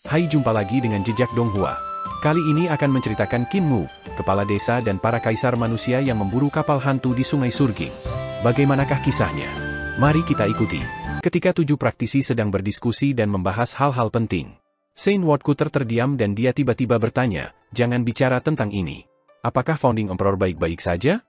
Hai, jumpa lagi dengan Jejak Donghua. Kali ini akan menceritakan Qin Mu, kepala desa dan para kaisar manusia yang memburu kapal hantu di Sungai Surging. Bagaimanakah kisahnya? Mari kita ikuti. Ketika 7 praktisi sedang berdiskusi dan membahas hal-hal penting, Saint Woodcutter terdiam dan dia tiba-tiba bertanya, "Jangan bicara tentang ini. Apakah Founding Emperor baik-baik saja?"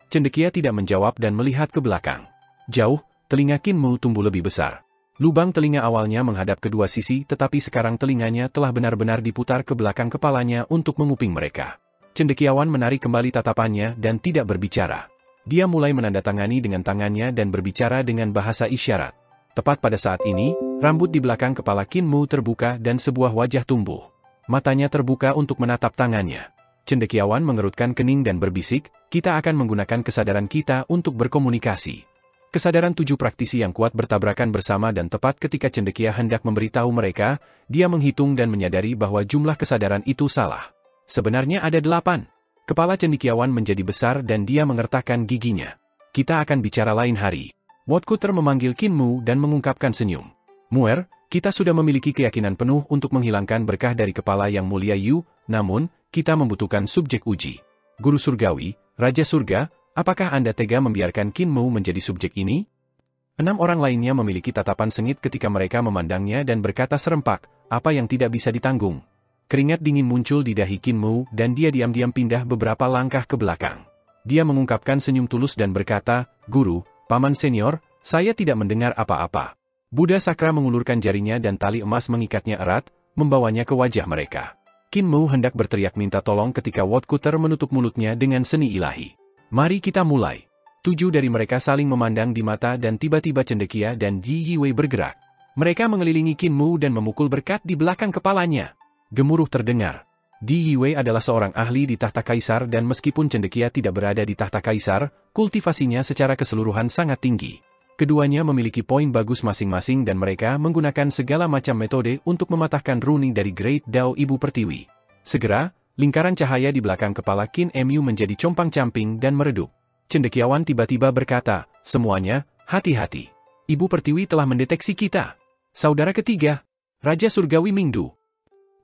Cendekia tidak menjawab dan melihat ke belakang. Jauh, telinga Qin Mu tumbuh lebih besar. Lubang telinga awalnya menghadap kedua sisi, tetapi sekarang telinganya telah benar-benar diputar ke belakang kepalanya untuk menguping mereka. Cendekiawan menarik kembali tatapannya dan tidak berbicara. Dia mulai menandatangani dengan tangannya dan berbicara dengan bahasa isyarat. Tepat pada saat ini, rambut di belakang kepala Qin Mu terbuka dan sebuah wajah tumbuh. Matanya terbuka untuk menatap tangannya. Cendekiawan mengerutkan kening dan berbisik, "Kita akan menggunakan kesadaran kita untuk berkomunikasi." Kesadaran 7 praktisi yang kuat bertabrakan bersama dan tepat ketika cendekia hendak memberitahu mereka, dia menghitung dan menyadari bahwa jumlah kesadaran itu salah. Sebenarnya ada 8. Kepala cendekiawan menjadi besar dan dia mengertakkan giginya. "Kita akan bicara lain hari." Woodcutter memanggil Qin Mu dan mengungkapkan senyum. "Muer, kita sudah memiliki keyakinan penuh untuk menghilangkan berkah dari kepala yang mulia Yu, namun, kita membutuhkan subjek uji. Guru Surgawi, Raja Surga, apakah Anda tega membiarkan Qin Mu menjadi subjek ini?" 6 orang lainnya memiliki tatapan sengit ketika mereka memandangnya dan berkata serempak, "Apa yang tidak bisa ditanggung?" Keringat dingin muncul di dahi Qin Mu dan dia diam-diam pindah beberapa langkah ke belakang. Dia mengungkapkan senyum tulus dan berkata, "Guru, Paman Senior, saya tidak mendengar apa-apa." Buddha Sakra mengulurkan jarinya dan tali emas mengikatnya erat, membawanya ke wajah mereka. Qin Mu hendak berteriak minta tolong ketika Woodcutter menutup mulutnya dengan seni ilahi. "Mari kita mulai." 7 dari mereka saling memandang di mata dan tiba-tiba cendekia dan Yi Yiwei bergerak. Mereka mengelilingi Qin Mu dan memukul berkat di belakang kepalanya. Gemuruh terdengar. Yi Yiwei adalah seorang ahli di tahta kaisar dan meskipun cendekia tidak berada di tahta kaisar, kultivasinya secara keseluruhan sangat tinggi. Keduanya memiliki poin bagus masing-masing dan mereka menggunakan segala macam metode untuk mematahkan runi dari Great Dao Ibu Pertiwi. Segera, lingkaran cahaya di belakang kepala Qin Mu menjadi compang-camping dan meredup. Cendekiawan tiba-tiba berkata, "Semuanya, hati-hati. Ibu Pertiwi telah mendeteksi kita. Saudara ketiga, Raja Surgawi Mingdu."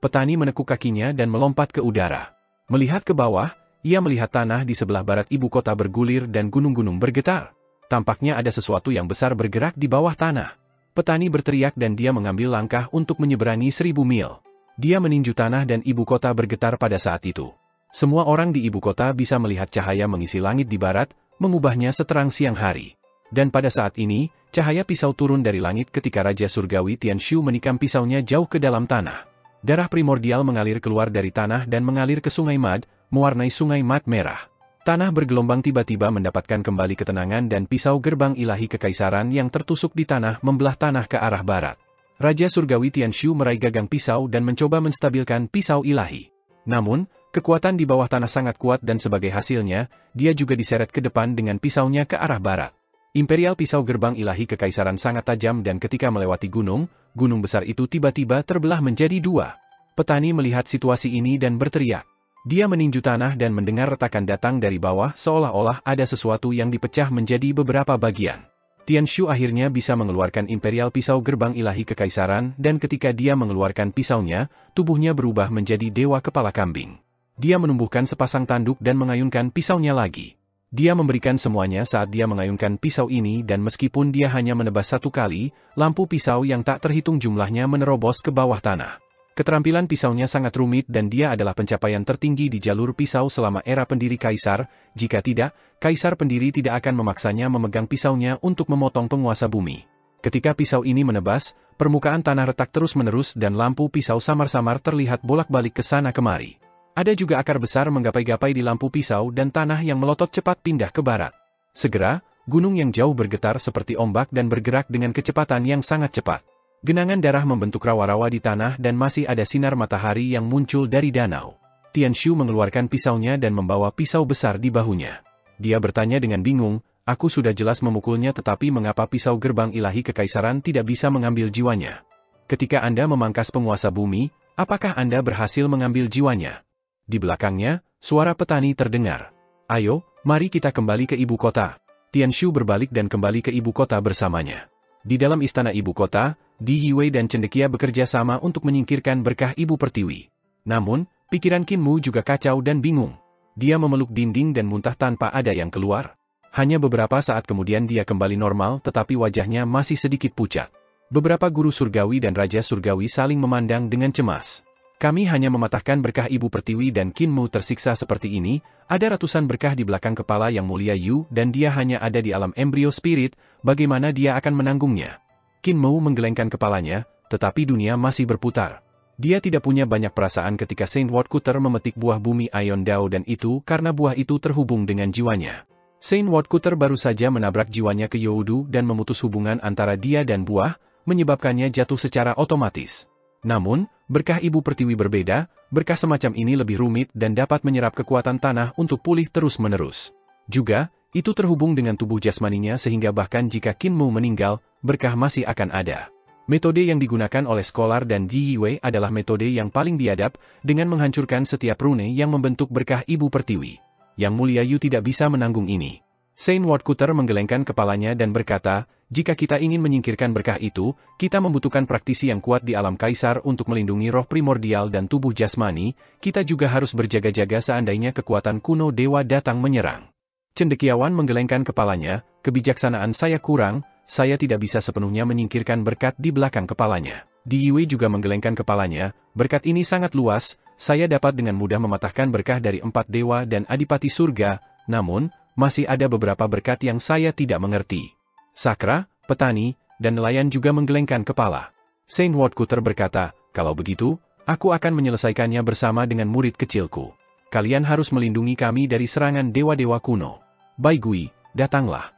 Petani menekuk kakinya dan melompat ke udara. Melihat ke bawah, ia melihat tanah di sebelah barat ibu kota bergulir dan gunung-gunung bergetar. Tampaknya ada sesuatu yang besar bergerak di bawah tanah. Petani berteriak dan dia mengambil langkah untuk menyeberangi 1000 mil. Dia meninju tanah dan ibu kota bergetar pada saat itu. Semua orang di ibu kota bisa melihat cahaya mengisi langit di barat, mengubahnya seterang siang hari. Dan pada saat ini, cahaya pisau turun dari langit ketika Raja Surgawi Tianshu menikam pisaunya jauh ke dalam tanah. Darah primordial mengalir keluar dari tanah dan mengalir ke Sungai Mad, mewarnai Sungai Mad merah. Tanah bergelombang tiba-tiba mendapatkan kembali ketenangan dan pisau gerbang ilahi kekaisaran yang tertusuk di tanah membelah tanah ke arah barat. Raja Surgawi Tianshu meraih gagang pisau dan mencoba menstabilkan pisau ilahi. Namun, kekuatan di bawah tanah sangat kuat dan sebagai hasilnya, dia juga diseret ke depan dengan pisaunya ke arah barat. Imperial pisau gerbang ilahi kekaisaran sangat tajam dan ketika melewati gunung, gunung besar itu tiba-tiba terbelah menjadi 2. Petani melihat situasi ini dan berteriak. Dia meninju tanah dan mendengar retakan datang dari bawah seolah-olah ada sesuatu yang dipecah menjadi beberapa bagian. Tianshu akhirnya bisa mengeluarkan imperial pisau gerbang ilahi kekaisaran dan ketika dia mengeluarkan pisaunya, tubuhnya berubah menjadi dewa kepala kambing. Dia menumbuhkan sepasang tanduk dan mengayunkan pisaunya lagi. Dia memberikan semuanya saat dia mengayunkan pisau ini dan meskipun dia hanya menebas 1 kali, lampu pisau yang tak terhitung jumlahnya menerobos ke bawah tanah. Keterampilan pisaunya sangat rumit dan dia adalah pencapaian tertinggi di jalur pisau selama era pendiri kaisar, jika tidak, kaisar pendiri tidak akan memaksanya memegang pisaunya untuk memotong penguasa bumi. Ketika pisau ini menebas, permukaan tanah retak terus-menerus dan lampu pisau samar-samar terlihat bolak-balik ke sana kemari. Ada juga akar besar menggapai-gapai di lampu pisau dan tanah yang melotot cepat pindah ke barat. Segera, gunung yang jauh bergetar seperti ombak dan bergerak dengan kecepatan yang sangat cepat. Genangan darah membentuk rawa-rawa di tanah dan masih ada sinar matahari yang muncul dari danau. Tianshu mengeluarkan pisaunya dan membawa pisau besar di bahunya. Dia bertanya dengan bingung, "Aku sudah jelas memukulnya tetapi mengapa pisau gerbang ilahi kekaisaran tidak bisa mengambil jiwanya? Ketika Anda memangkas penguasa bumi, apakah Anda berhasil mengambil jiwanya?" Di belakangnya, suara petani terdengar. "Ayo, mari kita kembali ke ibu kota." Tianshu berbalik dan kembali ke ibu kota bersamanya. Di dalam istana ibu kota, Di Yiwei dan cendekia bekerja sama untuk menyingkirkan berkah Ibu Pertiwi. Namun, pikiran Qin Mu juga kacau dan bingung. Dia memeluk dinding dan muntah tanpa ada yang keluar. Hanya beberapa saat kemudian dia kembali normal tetapi wajahnya masih sedikit pucat. Beberapa guru surgawi dan raja surgawi saling memandang dengan cemas. Kami hanya mematahkan berkah Ibu Pertiwi dan Qin Mu tersiksa seperti ini, ada ratusan berkah di belakang kepala Yang Mulia Yu dan dia hanya ada di alam embrio spirit, bagaimana dia akan menanggungnya? Qin Mu menggelengkan kepalanya, tetapi dunia masih berputar. Dia tidak punya banyak perasaan ketika Saint Woodcutter memetik buah bumi Ion Dao dan itu karena buah itu terhubung dengan jiwanya. Saint Woodcutter baru saja menabrak jiwanya ke Youdu dan memutus hubungan antara dia dan buah, menyebabkannya jatuh secara otomatis. Namun, berkah Ibu Pertiwi berbeda, berkah semacam ini lebih rumit dan dapat menyerap kekuatan tanah untuk pulih terus-menerus. Juga, itu terhubung dengan tubuh jasmaninya sehingga bahkan jika Qin Mu meninggal, berkah masih akan ada. Metode yang digunakan oleh Scholar dan Di Yiwei adalah metode yang paling biadab, dengan menghancurkan setiap rune yang membentuk berkah Ibu Pertiwi. Yang Mulia Yu tidak bisa menanggung ini. Saint Woodcutter menggelengkan kepalanya dan berkata, jika kita ingin menyingkirkan berkah itu, kita membutuhkan praktisi yang kuat di alam kaisar untuk melindungi roh primordial dan tubuh jasmani, kita juga harus berjaga-jaga seandainya kekuatan kuno dewa datang menyerang. Cendekiawan menggelengkan kepalanya, kebijaksanaan saya kurang, saya tidak bisa sepenuhnya menyingkirkan berkat di belakang kepalanya. Di Yiwei juga menggelengkan kepalanya, berkat ini sangat luas, saya dapat dengan mudah mematahkan berkah dari 4 dewa dan adipati surga, namun, masih ada beberapa berkat yang saya tidak mengerti. Sakra, petani, dan nelayan juga menggelengkan kepala. Saint Woodcutter berkata, kalau begitu, aku akan menyelesaikannya bersama dengan murid kecilku. Kalian harus melindungi kami dari serangan dewa-dewa kuno. Bai Gui, datanglah.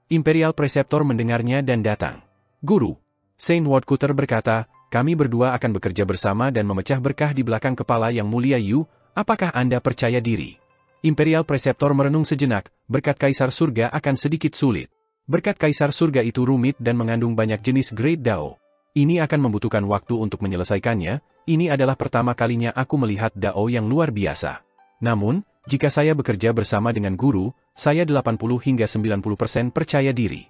Imperial Preceptor mendengarnya dan datang. Guru, Saint Woodcutter berkata, kami berdua akan bekerja bersama dan memecah berkah di belakang kepala Yang Mulia Yu, apakah Anda percaya diri? Imperial Preceptor merenung sejenak, berkat Kaisar Surga akan sedikit sulit. Berkat Kaisar Surga itu rumit dan mengandung banyak jenis Great Dao. Ini akan membutuhkan waktu untuk menyelesaikannya, ini adalah pertama kalinya aku melihat Dao yang luar biasa. Namun, jika saya bekerja bersama dengan guru, saya 80 hingga 90% percaya diri.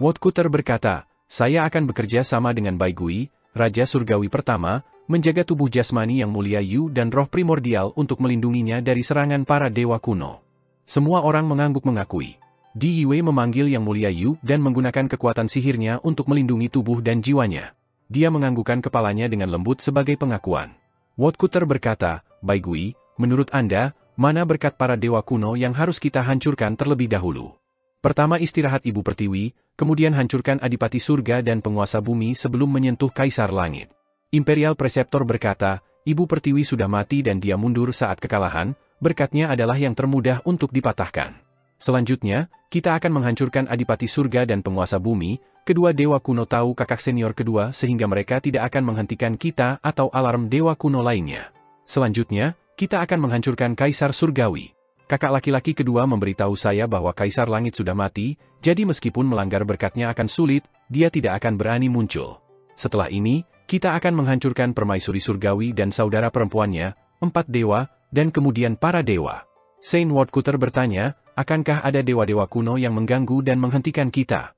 Woodcutter berkata, saya akan bekerja sama dengan Bai Gui, Raja Surgawi pertama, menjaga tubuh jasmani Yang Mulia Yu dan roh primordial untuk melindunginya dari serangan para dewa kuno. Semua orang mengangguk mengakui. Di Yiwei memanggil Yang Mulia Yu dan menggunakan kekuatan sihirnya untuk melindungi tubuh dan jiwanya. Dia menganggukkan kepalanya dengan lembut sebagai pengakuan. Woodcutter berkata, Bai Gui, menurut Anda, mana berkat para dewa kuno yang harus kita hancurkan terlebih dahulu? Pertama istirahat Ibu Pertiwi, kemudian hancurkan Adipati Surga dan penguasa bumi sebelum menyentuh Kaisar Langit. Imperial Preceptor berkata, Ibu Pertiwi sudah mati dan dia mundur saat kekalahan, berkatnya adalah yang termudah untuk dipatahkan. Selanjutnya, kita akan menghancurkan Adipati Surga dan penguasa bumi, kedua dewa kuno tahu kakak senior kedua sehingga mereka tidak akan menghentikan kita atau alarm dewa kuno lainnya. Selanjutnya, kita akan menghancurkan Kaisar Surgawi. Kakak laki-laki kedua memberitahu saya bahwa Kaisar Langit sudah mati, jadi meskipun melanggar berkatnya akan sulit, dia tidak akan berani muncul. Setelah ini, kita akan menghancurkan Permaisuri Surgawi dan saudara perempuannya, 4 dewa, dan kemudian para dewa. Saint Woodcutter bertanya, akankah ada dewa-dewa kuno yang mengganggu dan menghentikan kita?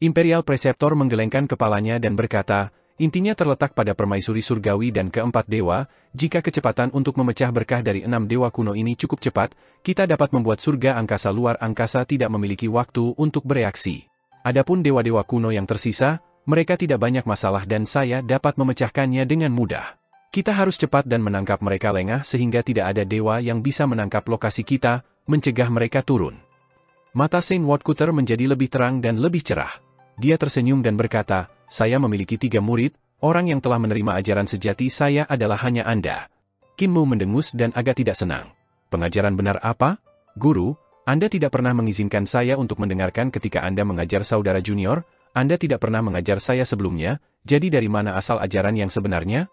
Imperial Preceptor menggelengkan kepalanya dan berkata, intinya terletak pada Permaisuri Surgawi dan keempat dewa, jika kecepatan untuk memecah berkah dari 6 dewa kuno ini cukup cepat, kita dapat membuat surga angkasa luar angkasa tidak memiliki waktu untuk bereaksi. Adapun dewa-dewa kuno yang tersisa, mereka tidak banyak masalah dan saya dapat memecahkannya dengan mudah. Kita harus cepat dan menangkap mereka lengah sehingga tidak ada dewa yang bisa menangkap lokasi kita, mencegah mereka turun. Mata Saint Woodcutter menjadi lebih terang dan lebih cerah. Dia tersenyum dan berkata, saya memiliki 3 murid, orang yang telah menerima ajaran sejati saya adalah hanya Anda. Qin Mu mendengus dan agak tidak senang. Pengajaran benar apa? Guru, Anda tidak pernah mengizinkan saya untuk mendengarkan ketika Anda mengajar saudara junior, Anda tidak pernah mengajar saya sebelumnya, jadi dari mana asal ajaran yang sebenarnya?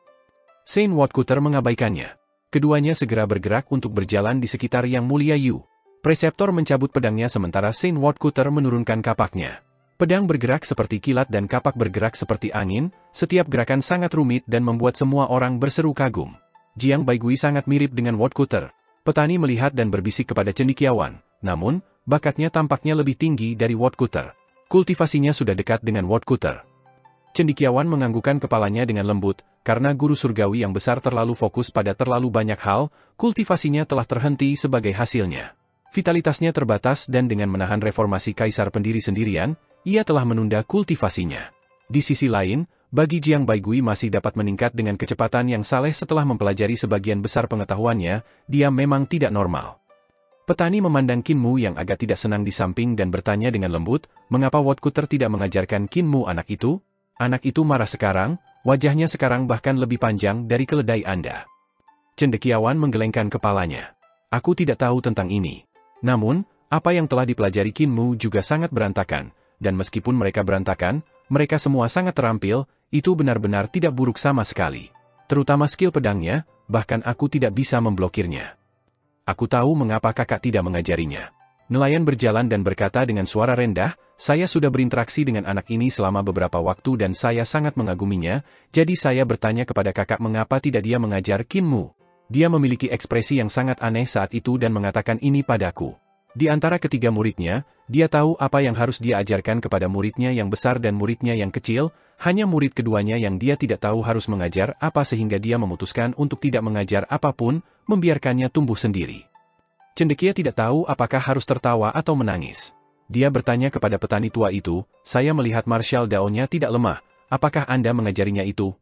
Saint Woodcutter mengabaikannya. Keduanya segera bergerak untuk berjalan di sekitar Yang Mulia Yu. Preceptor mencabut pedangnya sementara Saint Woodcutter menurunkan kapaknya. Pedang bergerak seperti kilat dan kapak bergerak seperti angin, setiap gerakan sangat rumit dan membuat semua orang berseru kagum. Jiang Bai Gui sangat mirip dengan Woodcutter. Petani melihat dan berbisik kepada cendekiawan, namun, bakatnya tampaknya lebih tinggi dari Woodcutter. Kultivasinya sudah dekat dengan woodcutter. Cendekiawan menganggukkan kepalanya dengan lembut, karena guru surgawi yang besar terlalu fokus pada terlalu banyak hal, kultivasinya telah terhenti sebagai hasilnya. Vitalitasnya terbatas dan dengan menahan reformasi kaisar pendiri sendirian, ia telah menunda kultivasinya. Di sisi lain, bagi Jiang Baigui masih dapat meningkat dengan kecepatan yang saleh setelah mempelajari sebagian besar pengetahuannya, dia memang tidak normal. Petani memandang Qin Mu yang agak tidak senang di samping dan bertanya dengan lembut, mengapa woodcutter tidak mengajarkan Qin Mu anak itu? Anak itu marah sekarang, wajahnya sekarang bahkan lebih panjang dari keledai Anda. Cendekiawan menggelengkan kepalanya. Aku tidak tahu tentang ini. Namun, apa yang telah dipelajari Qin Mu juga sangat berantakan, dan meskipun mereka berantakan, mereka semua sangat terampil, itu benar-benar tidak buruk sama sekali. Terutama skill pedangnya, bahkan aku tidak bisa memblokirnya. Aku tahu mengapa kakak tidak mengajarinya. Nelayan berjalan dan berkata dengan suara rendah, saya sudah berinteraksi dengan anak ini selama beberapa waktu dan saya sangat mengaguminya, jadi saya bertanya kepada kakak mengapa tidak dia mengajar Qin Mu. Dia memiliki ekspresi yang sangat aneh saat itu dan mengatakan ini padaku. Di antara ketiga muridnya, dia tahu apa yang harus dia ajarkan kepada muridnya yang besar dan muridnya yang kecil, hanya murid keduanya yang dia tidak tahu harus mengajar apa sehingga dia memutuskan untuk tidak mengajar apapun, membiarkannya tumbuh sendiri. Cendekia tidak tahu apakah harus tertawa atau menangis. Dia bertanya kepada petani tua itu, saya melihat martial Dao-nya tidak lemah, apakah Anda mengajarinya itu?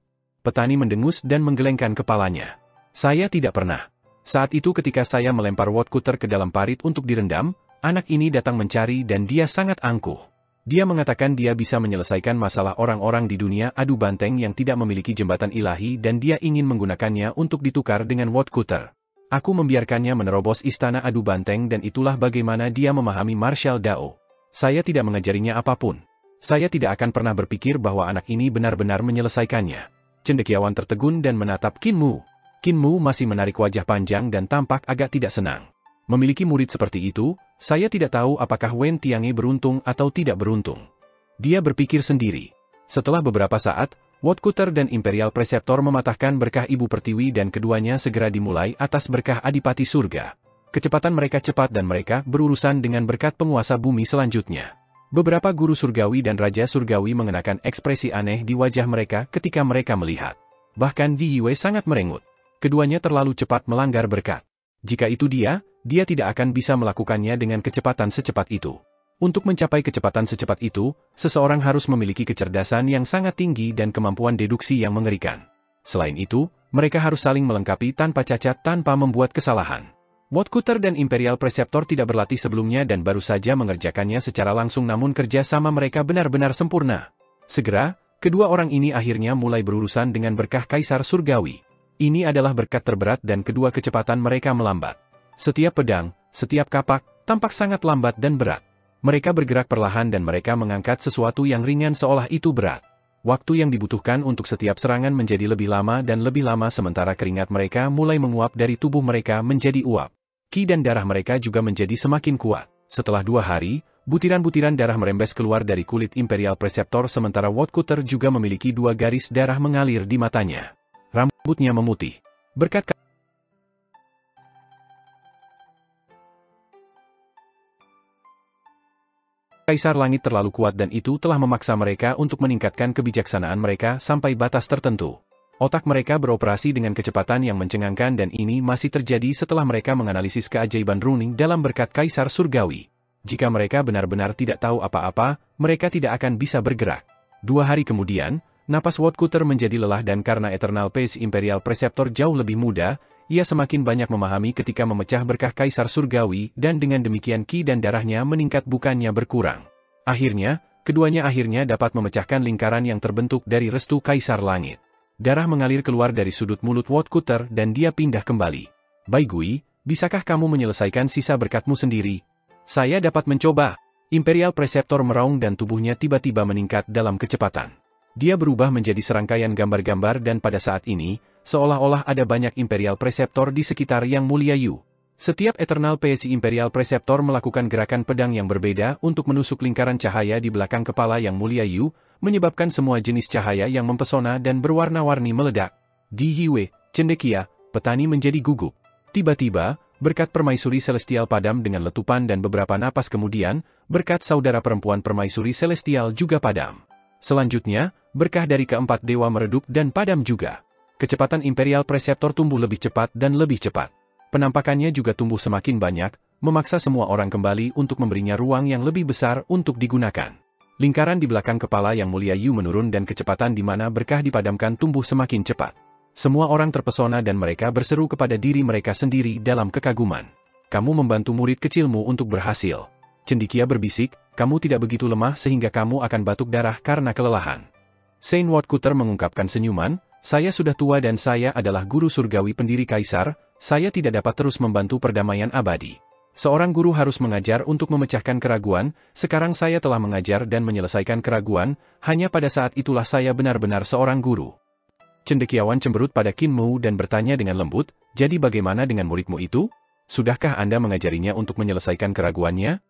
Petani mendengus dan menggelengkan kepalanya. Saya tidak pernah. Saat itu ketika saya melempar woodcutter ke dalam parit untuk direndam, anak ini datang mencari dan dia sangat angkuh. Dia mengatakan dia bisa menyelesaikan masalah orang-orang di dunia adu banteng yang tidak memiliki jembatan ilahi dan dia ingin menggunakannya untuk ditukar dengan woodcutter. Aku membiarkannya menerobos istana adu banteng dan itulah bagaimana dia memahami martial Dao. Saya tidak mengajarinya apapun. Saya tidak akan pernah berpikir bahwa anak ini benar-benar menyelesaikannya. Cendekiawan tertegun dan menatap Qin Mu. Qin Mu masih menarik wajah panjang dan tampak agak tidak senang. Memiliki murid seperti itu, saya tidak tahu apakah Wen Tiange beruntung atau tidak beruntung. Dia berpikir sendiri. Setelah beberapa saat, woodcutter dan Imperial Preceptor mematahkan berkah Ibu Pertiwi dan keduanya segera dimulai atas berkah Adipati Surga. Kecepatan mereka cepat dan mereka berurusan dengan berkat penguasa bumi selanjutnya. Beberapa guru surgawi dan raja surgawi mengenakan ekspresi aneh di wajah mereka ketika mereka melihat. Bahkan Di Yue sangat merengut. Keduanya terlalu cepat melanggar berkat. Jika itu dia tidak akan bisa melakukannya dengan kecepatan secepat itu. Untuk mencapai kecepatan secepat itu, seseorang harus memiliki kecerdasan yang sangat tinggi dan kemampuan deduksi yang mengerikan. Selain itu, mereka harus saling melengkapi tanpa cacat tanpa membuat kesalahan. Woodcutter dan Imperial Preceptor tidak berlatih sebelumnya dan baru saja mengerjakannya secara langsung namun kerja sama mereka benar-benar sempurna. Segera, kedua orang ini akhirnya mulai berurusan dengan berkah Kaisar Surgawi. Ini adalah berkat terberat dan kedua kecepatan mereka melambat. Setiap pedang, setiap kapak, tampak sangat lambat dan berat. Mereka bergerak perlahan dan mereka mengangkat sesuatu yang ringan seolah itu berat. Waktu yang dibutuhkan untuk setiap serangan menjadi lebih lama dan lebih lama sementara keringat mereka mulai menguap dari tubuh mereka menjadi uap. Ki dan darah mereka juga menjadi semakin kuat. Setelah 2 hari, butiran-butiran darah merembes keluar dari kulit Imperial Preceptor sementara woodcutter juga memiliki 2 garis darah mengalir di matanya. Rambutnya memutih. Berkat Kaisar Langit terlalu kuat dan itu telah memaksa mereka untuk meningkatkan kebijaksanaan mereka sampai batas tertentu. Otak mereka beroperasi dengan kecepatan yang mencengangkan dan ini masih terjadi setelah mereka menganalisis keajaiban runing dalam berkat Kaisar Surgawi. Jika mereka benar-benar tidak tahu apa-apa, mereka tidak akan bisa bergerak. 2 hari kemudian, napas woodcutter menjadi lelah dan karena Eternal Pace Imperial Preceptor jauh lebih muda, ia semakin banyak memahami ketika memecah berkah Kaisar Surgawi dan dengan demikian ki dan darahnya meningkat bukannya berkurang. Akhirnya, keduanya akhirnya dapat memecahkan lingkaran yang terbentuk dari restu Kaisar Langit. Darah mengalir keluar dari sudut mulut woodcutter dan dia pindah kembali. Baigui, bisakah kamu menyelesaikan sisa berkatmu sendiri? Saya dapat mencoba. Imperial Preceptor meraung dan tubuhnya tiba-tiba meningkat dalam kecepatan. Dia berubah menjadi serangkaian gambar-gambar dan pada saat ini, seolah-olah ada banyak Imperial Preceptor di sekitar Yang Mulia Yu. Setiap Eternal PSI Imperial Preceptor melakukan gerakan pedang yang berbeda untuk menusuk lingkaran cahaya di belakang kepala Yang Mulia Yu, menyebabkan semua jenis cahaya yang mempesona dan berwarna-warni meledak. Di Yue, cendekia, petani menjadi gugup. Tiba-tiba, Berkat permaisuri celestial padam dengan letupan dan beberapa napas kemudian, berkat saudara perempuan permaisuri celestial juga padam. Selanjutnya, berkah dari keempat dewa meredup dan padam juga. Kecepatan Imperial Preceptor tumbuh lebih cepat dan lebih cepat. Penampakannya juga tumbuh semakin banyak, memaksa semua orang kembali untuk memberinya ruang yang lebih besar untuk digunakan. Lingkaran di belakang kepala Yang Mulia Yu menurun dan kecepatan di mana berkah dipadamkan tumbuh semakin cepat. Semua orang terpesona dan mereka berseru kepada diri mereka sendiri dalam kekaguman. Kamu membantu murid kecilmu untuk berhasil. Cendekia berbisik, kamu tidak begitu lemah sehingga kamu akan batuk darah karena kelelahan. Saint Woodcutter mengungkapkan senyuman, saya sudah tua dan saya adalah guru surgawi pendiri kaisar, saya tidak dapat terus membantu perdamaian abadi. Seorang guru harus mengajar untuk memecahkan keraguan, sekarang saya telah mengajar dan menyelesaikan keraguan, hanya pada saat itulah saya benar-benar seorang guru. Cendekiawan cemberut pada Qin Mu dan bertanya dengan lembut, jadi bagaimana dengan muridmu itu? Sudahkah Anda mengajarinya untuk menyelesaikan keraguannya?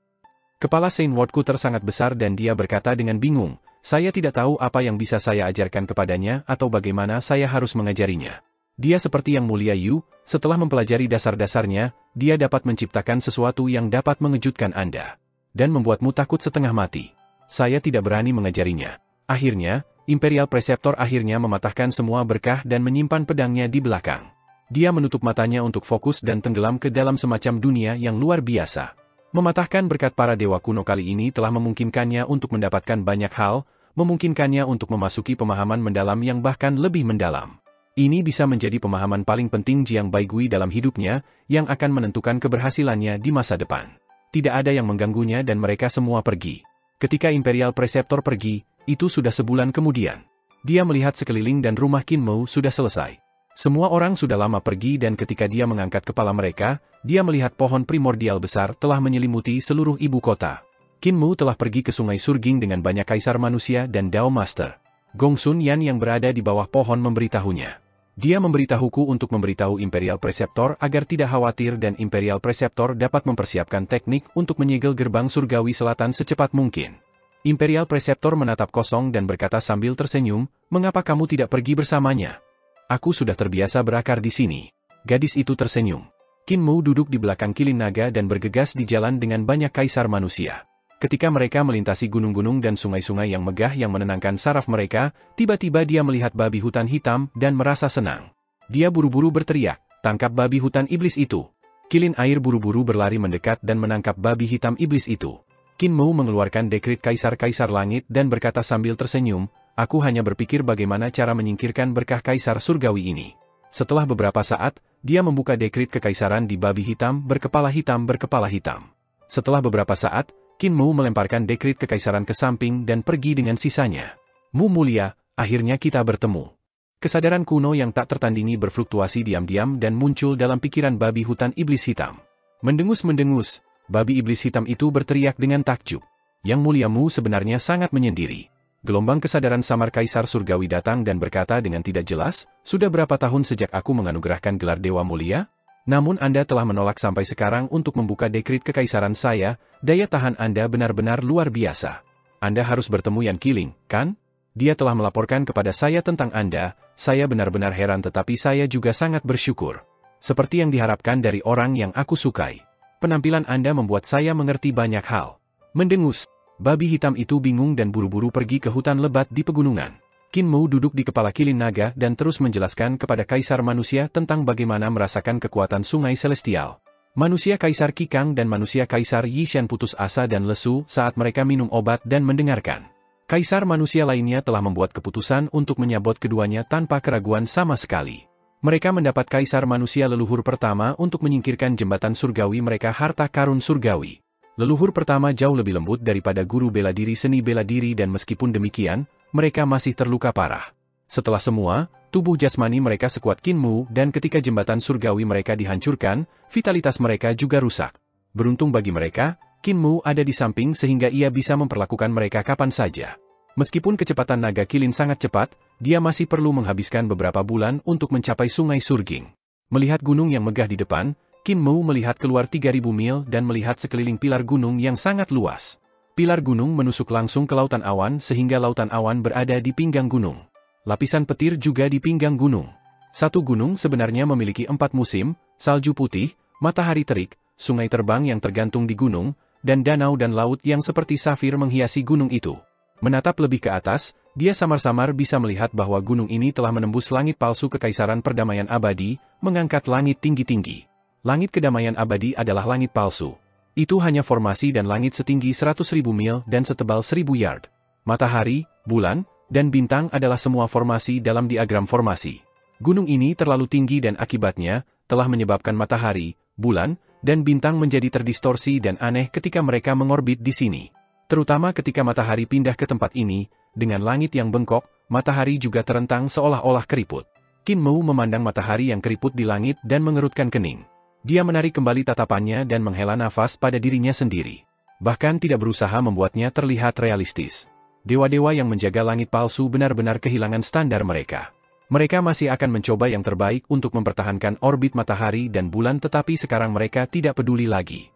Kepala Saint Woodcutter sangat besar dan dia berkata dengan bingung, saya tidak tahu apa yang bisa saya ajarkan kepadanya atau bagaimana saya harus mengajarinya. Dia seperti Yang Mulia Yu, setelah mempelajari dasar-dasarnya, dia dapat menciptakan sesuatu yang dapat mengejutkan Anda. Dan membuatmu takut setengah mati. Saya tidak berani mengajarinya. Akhirnya, Imperial Preceptor akhirnya mematahkan semua berkah dan menyimpan pedangnya di belakang. Dia menutup matanya untuk fokus dan tenggelam ke dalam semacam dunia yang luar biasa. Mematahkan berkat para dewa kuno kali ini telah memungkinkannya untuk mendapatkan banyak hal, memungkinkannya untuk memasuki pemahaman mendalam yang bahkan lebih mendalam. Ini bisa menjadi pemahaman paling penting Jiang Baigui dalam hidupnya, yang akan menentukan keberhasilannya di masa depan. Tidak ada yang mengganggunya dan mereka semua pergi. Ketika Imperial Preceptor pergi, itu sudah sebulan kemudian. Dia melihat sekeliling dan rumah Qin Mu sudah selesai. Semua orang sudah lama pergi dan ketika dia mengangkat kepala mereka, dia melihat pohon primordial besar telah menyelimuti seluruh ibu kota. Qin Mu telah pergi ke Sungai Surging dengan banyak kaisar manusia dan Dao Master. Gong Sun Yan yang berada di bawah pohon memberitahunya. Dia memberitahuku untuk memberitahu Imperial Preceptor agar tidak khawatir dan Imperial Preceptor dapat mempersiapkan teknik untuk menyegel gerbang surgawi selatan secepat mungkin. Imperial Preceptor menatap kosong dan berkata sambil tersenyum, mengapa kamu tidak pergi bersamanya? Aku sudah terbiasa berakar di sini. Gadis itu tersenyum. Qin Mu duduk di belakang kilin naga dan bergegas di jalan dengan banyak kaisar manusia. Ketika mereka melintasi gunung-gunung dan sungai-sungai yang megah yang menenangkan saraf mereka, tiba-tiba dia melihat babi hutan hitam dan merasa senang. Dia buru-buru berteriak, tangkap babi hutan iblis itu. Kilin air buru-buru berlari mendekat dan menangkap babi hitam iblis itu. Qin Mu mengeluarkan dekrit kaisar-kaisar langit dan berkata sambil tersenyum, aku hanya berpikir bagaimana cara menyingkirkan berkah kaisar surgawi ini. Setelah beberapa saat, dia membuka dekrit kekaisaran di babi hitam berkepala hitam. Setelah beberapa saat, Qin Mu melemparkan dekrit kekaisaran ke samping dan pergi dengan sisanya. Mu mulia, akhirnya kita bertemu. Kesadaran kuno yang tak tertandingi berfluktuasi diam-diam dan muncul dalam pikiran babi hutan iblis hitam. Mendengus-mendengus, babi iblis hitam itu berteriak dengan takjub. Yang Mulia Mu sebenarnya sangat menyendiri. Gelombang kesadaran samar kaisar surgawi datang dan berkata dengan tidak jelas, sudah berapa tahun sejak aku menganugerahkan gelar Dewa Mulia? Namun Anda telah menolak sampai sekarang untuk membuka dekrit kekaisaran saya, daya tahan Anda benar-benar luar biasa. Anda harus bertemu Yan Qiling, kan? Dia telah melaporkan kepada saya tentang Anda, saya benar-benar heran tetapi saya juga sangat bersyukur. Seperti yang diharapkan dari orang yang aku sukai. Penampilan Anda membuat saya mengerti banyak hal. Mendengus, babi hitam itu bingung dan buru-buru pergi ke hutan lebat di pegunungan. Qin Mu duduk di kepala kilin naga dan terus menjelaskan kepada kaisar manusia tentang bagaimana merasakan kekuatan sungai celestial. Manusia kaisar Qikang dan manusia kaisar Yishan putus asa dan lesu saat mereka minum obat dan mendengarkan. Kaisar manusia lainnya telah membuat keputusan untuk menyabot keduanya tanpa keraguan sama sekali. Mereka mendapat kaisar manusia leluhur pertama untuk menyingkirkan jembatan surgawi mereka harta karun surgawi. Leluhur pertama jauh lebih lembut daripada guru bela diri seni bela diri dan meskipun demikian, mereka masih terluka parah. Setelah semua, tubuh jasmani mereka sekuat Qin Mu dan ketika jembatan surgawi mereka dihancurkan, vitalitas mereka juga rusak. Beruntung bagi mereka, Qin Mu ada di samping sehingga ia bisa memperlakukan mereka kapan saja. Meskipun kecepatan naga kilin sangat cepat, dia masih perlu menghabiskan beberapa bulan untuk mencapai Sungai Surging. Melihat gunung yang megah di depan, Qin Mu melihat keluar 3.000 mil dan melihat sekeliling pilar gunung yang sangat luas. Pilar gunung menusuk langsung ke lautan awan sehingga lautan awan berada di pinggang gunung. Lapisan petir juga di pinggang gunung. Satu gunung sebenarnya memiliki 4 musim, salju putih, matahari terik, sungai terbang yang tergantung di gunung, dan danau dan laut yang seperti safir menghiasi gunung itu. Menatap lebih ke atas, dia samar-samar bisa melihat bahwa gunung ini telah menembus langit palsu kekaisaran perdamaian abadi, mengangkat langit tinggi-tinggi. Langit kedamaian abadi adalah langit palsu. Itu hanya formasi dan langit setinggi 100.000 mil dan setebal 1.000 yard. Matahari, bulan, dan bintang adalah semua formasi dalam diagram formasi. Gunung ini terlalu tinggi dan akibatnya telah menyebabkan matahari, bulan, dan bintang menjadi terdistorsi dan aneh ketika mereka mengorbit di sini. Terutama ketika matahari pindah ke tempat ini, dengan langit yang bengkok, matahari juga terentang seolah-olah keriput. Qin Mu memandang matahari yang keriput di langit dan mengerutkan kening. Dia menarik kembali tatapannya dan menghela nafas pada dirinya sendiri. Bahkan tidak berusaha membuatnya terlihat realistis. Dewa-dewa yang menjaga langit palsu benar-benar kehilangan standar mereka. Mereka masih akan mencoba yang terbaik untuk mempertahankan orbit matahari dan bulan, tetapi sekarang mereka tidak peduli lagi.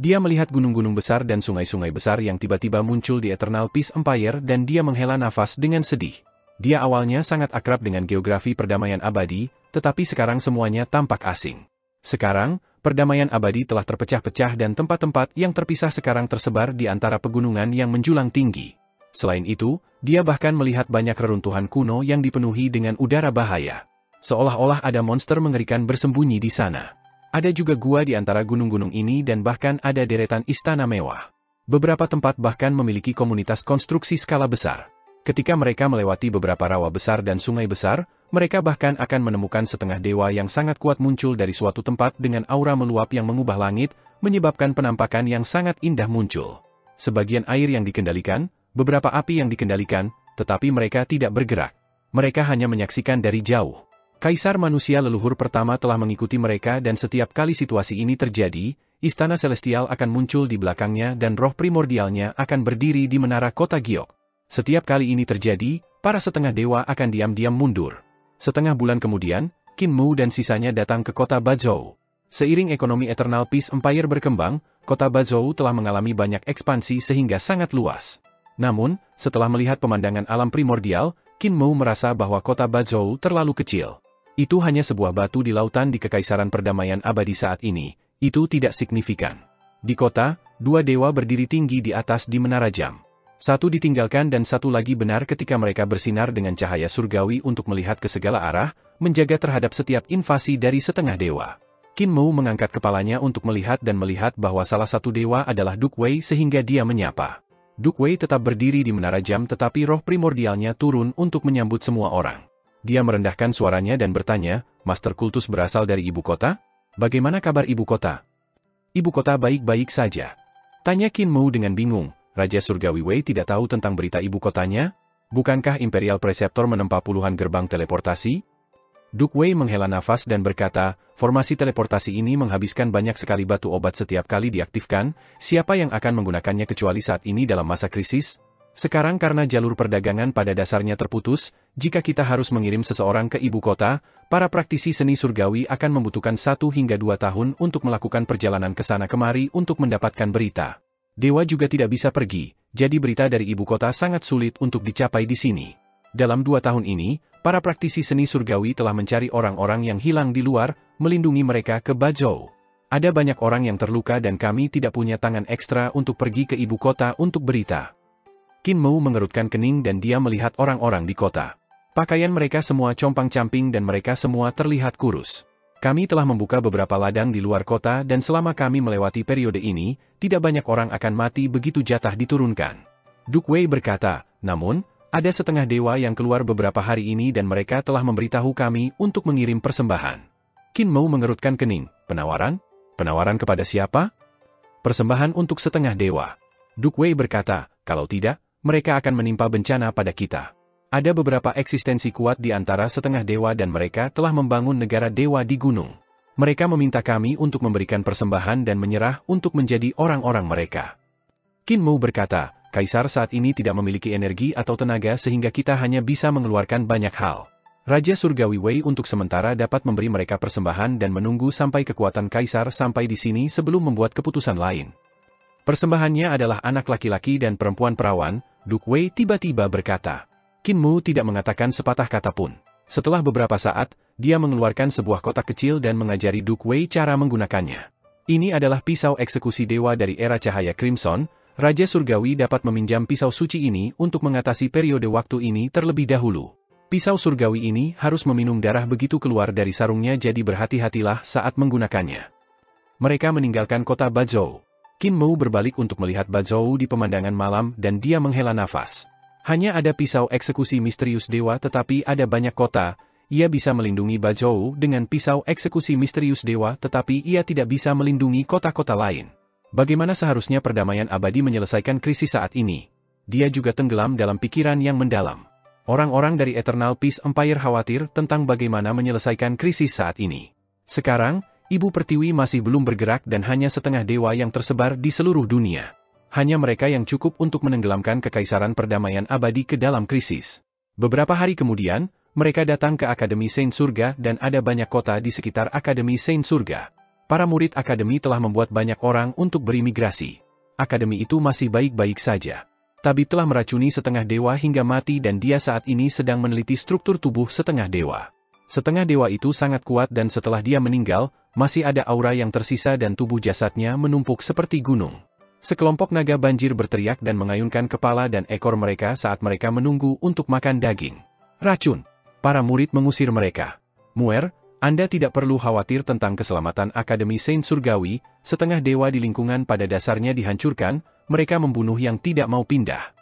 Dia melihat gunung-gunung besar dan sungai-sungai besar yang tiba-tiba muncul di Eternal Peace Empire dan dia menghela nafas dengan sedih. Dia awalnya sangat akrab dengan geografi perdamaian abadi, tetapi sekarang semuanya tampak asing. Sekarang, perdamaian abadi telah terpecah-pecah dan tempat-tempat yang terpisah sekarang tersebar di antara pegunungan yang menjulang tinggi. Selain itu, dia bahkan melihat banyak reruntuhan kuno yang dipenuhi dengan udara bahaya. Seolah-olah ada monster mengerikan bersembunyi di sana. Ada juga gua di antara gunung-gunung ini dan bahkan ada deretan istana mewah. Beberapa tempat bahkan memiliki komunitas konstruksi skala besar. Ketika mereka melewati beberapa rawa besar dan sungai besar, mereka bahkan akan menemukan setengah dewa yang sangat kuat muncul dari suatu tempat dengan aura meluap yang mengubah langit, menyebabkan penampakan yang sangat indah muncul. Sebagian air yang dikendalikan, beberapa api yang dikendalikan, tetapi mereka tidak bergerak. Mereka hanya menyaksikan dari jauh. Kaisar manusia leluhur pertama telah mengikuti mereka dan setiap kali situasi ini terjadi, istana celestial akan muncul di belakangnya dan roh primordialnya akan berdiri di menara kota Giok. Setiap kali ini terjadi, para setengah dewa akan diam-diam mundur. Setengah bulan kemudian, Qin Mu dan sisanya datang ke kota Bazhou. Seiring ekonomi Eternal Peace Empire berkembang, kota Bazhou telah mengalami banyak ekspansi sehingga sangat luas. Namun, setelah melihat pemandangan alam primordial, Qin Mu merasa bahwa kota Bazhou terlalu kecil. Itu hanya sebuah batu di lautan di kekaisaran perdamaian abadi saat ini, itu tidak signifikan. Di kota, dua dewa berdiri tinggi di atas di menara jam. Satu ditinggalkan dan satu lagi benar ketika mereka bersinar dengan cahaya surgawi untuk melihat ke segala arah, menjaga terhadap setiap invasi dari setengah dewa. Qin Mu mengangkat kepalanya untuk melihat dan melihat bahwa salah satu dewa adalah Duke Wei sehingga dia menyapa. Duke Wei tetap berdiri di menara jam tetapi roh primordialnya turun untuk menyambut semua orang. Dia merendahkan suaranya dan bertanya, Master Kultus berasal dari ibu kota? Bagaimana kabar ibu kota? Ibu kota baik-baik saja. Tanya Qin Mu dengan bingung. Raja Surgawi Wei tidak tahu tentang berita ibu kotanya? Bukankah Imperial Preceptor menempa puluhan gerbang teleportasi? Duke Wei menghela nafas dan berkata, formasi teleportasi ini menghabiskan banyak sekali batu obat setiap kali diaktifkan, siapa yang akan menggunakannya kecuali saat ini dalam masa krisis? Sekarang karena jalur perdagangan pada dasarnya terputus, jika kita harus mengirim seseorang ke ibu kota, para praktisi seni surgawi akan membutuhkan 1 hingga 2 tahun untuk melakukan perjalanan ke sana kemari untuk mendapatkan berita. Dewa juga tidak bisa pergi, jadi berita dari ibu kota sangat sulit untuk dicapai di sini. Dalam 2 tahun ini, para praktisi seni surgawi telah mencari orang-orang yang hilang di luar, melindungi mereka ke Bazhou. Ada banyak orang yang terluka dan kami tidak punya tangan ekstra untuk pergi ke ibu kota untuk berita. Qin Mu mengerutkan kening dan dia melihat orang-orang di kota. Pakaian mereka semua compang-camping dan mereka semua terlihat kurus. Kami telah membuka beberapa ladang di luar kota dan selama kami melewati periode ini, tidak banyak orang akan mati begitu jatah diturunkan. Duke Wei berkata, namun, ada setengah dewa yang keluar beberapa hari ini dan mereka telah memberitahu kami untuk mengirim persembahan. Qin Mu mengerutkan kening. Penawaran? Penawaran kepada siapa? Persembahan untuk setengah dewa. Duke Wei berkata, kalau tidak, mereka akan menimpa bencana pada kita. Ada beberapa eksistensi kuat di antara setengah dewa dan mereka telah membangun negara dewa di gunung. Mereka meminta kami untuk memberikan persembahan dan menyerah untuk menjadi orang-orang mereka. Qin Mu berkata, Kaisar saat ini tidak memiliki energi atau tenaga sehingga kita hanya bisa mengeluarkan banyak hal. Raja Surgawi Wei untuk sementara dapat memberi mereka persembahan dan menunggu sampai kekuatan Kaisar sampai di sini sebelum membuat keputusan lain. Persembahannya adalah anak laki-laki dan perempuan perawan, Duke Wei tiba-tiba berkata. Qin Mu tidak mengatakan sepatah kata pun. Setelah beberapa saat, dia mengeluarkan sebuah kotak kecil dan mengajari Duke Wei cara menggunakannya. Ini adalah pisau eksekusi dewa dari era cahaya Crimson. Raja Surgawi dapat meminjam pisau suci ini untuk mengatasi periode waktu ini terlebih dahulu. Pisau surgawi ini harus meminum darah begitu keluar dari sarungnya, jadi berhati-hatilah saat menggunakannya. Mereka meninggalkan kota Bazhou. Qin Mu berbalik untuk melihat Bazhou di pemandangan malam dan dia menghela nafas. Hanya ada pisau eksekusi misterius dewa tetapi ada banyak kota. Ia bisa melindungi Bazhou dengan pisau eksekusi misterius dewa tetapi ia tidak bisa melindungi kota-kota lain. Bagaimana seharusnya perdamaian abadi menyelesaikan krisis saat ini? Dia juga tenggelam dalam pikiran yang mendalam. Orang-orang dari Eternal Peace Empire khawatir tentang bagaimana menyelesaikan krisis saat ini. Sekarang, Ibu Pertiwi masih belum bergerak dan hanya setengah dewa yang tersebar di seluruh dunia. Hanya mereka yang cukup untuk menenggelamkan kekaisaran perdamaian abadi ke dalam krisis. Beberapa hari kemudian, mereka datang ke Akademi Saint Surga dan ada banyak kota di sekitar Akademi Saint Surga. Para murid Akademi telah membuat banyak orang untuk berimigrasi. Akademi itu masih baik-baik saja. Tabib telah meracuni setengah dewa hingga mati dan dia saat ini sedang meneliti struktur tubuh setengah dewa. Setengah dewa itu sangat kuat dan setelah dia meninggal, masih ada aura yang tersisa dan tubuh jasadnya menumpuk seperti gunung. Sekelompok naga banjir berteriak dan mengayunkan kepala dan ekor mereka saat mereka menunggu untuk makan daging. Racun. Para murid mengusir mereka. Muer, Anda tidak perlu khawatir tentang keselamatan Akademi Saint Surgawi, setengah dewa di lingkungan pada dasarnya dihancurkan, mereka membunuh yang tidak mau pindah.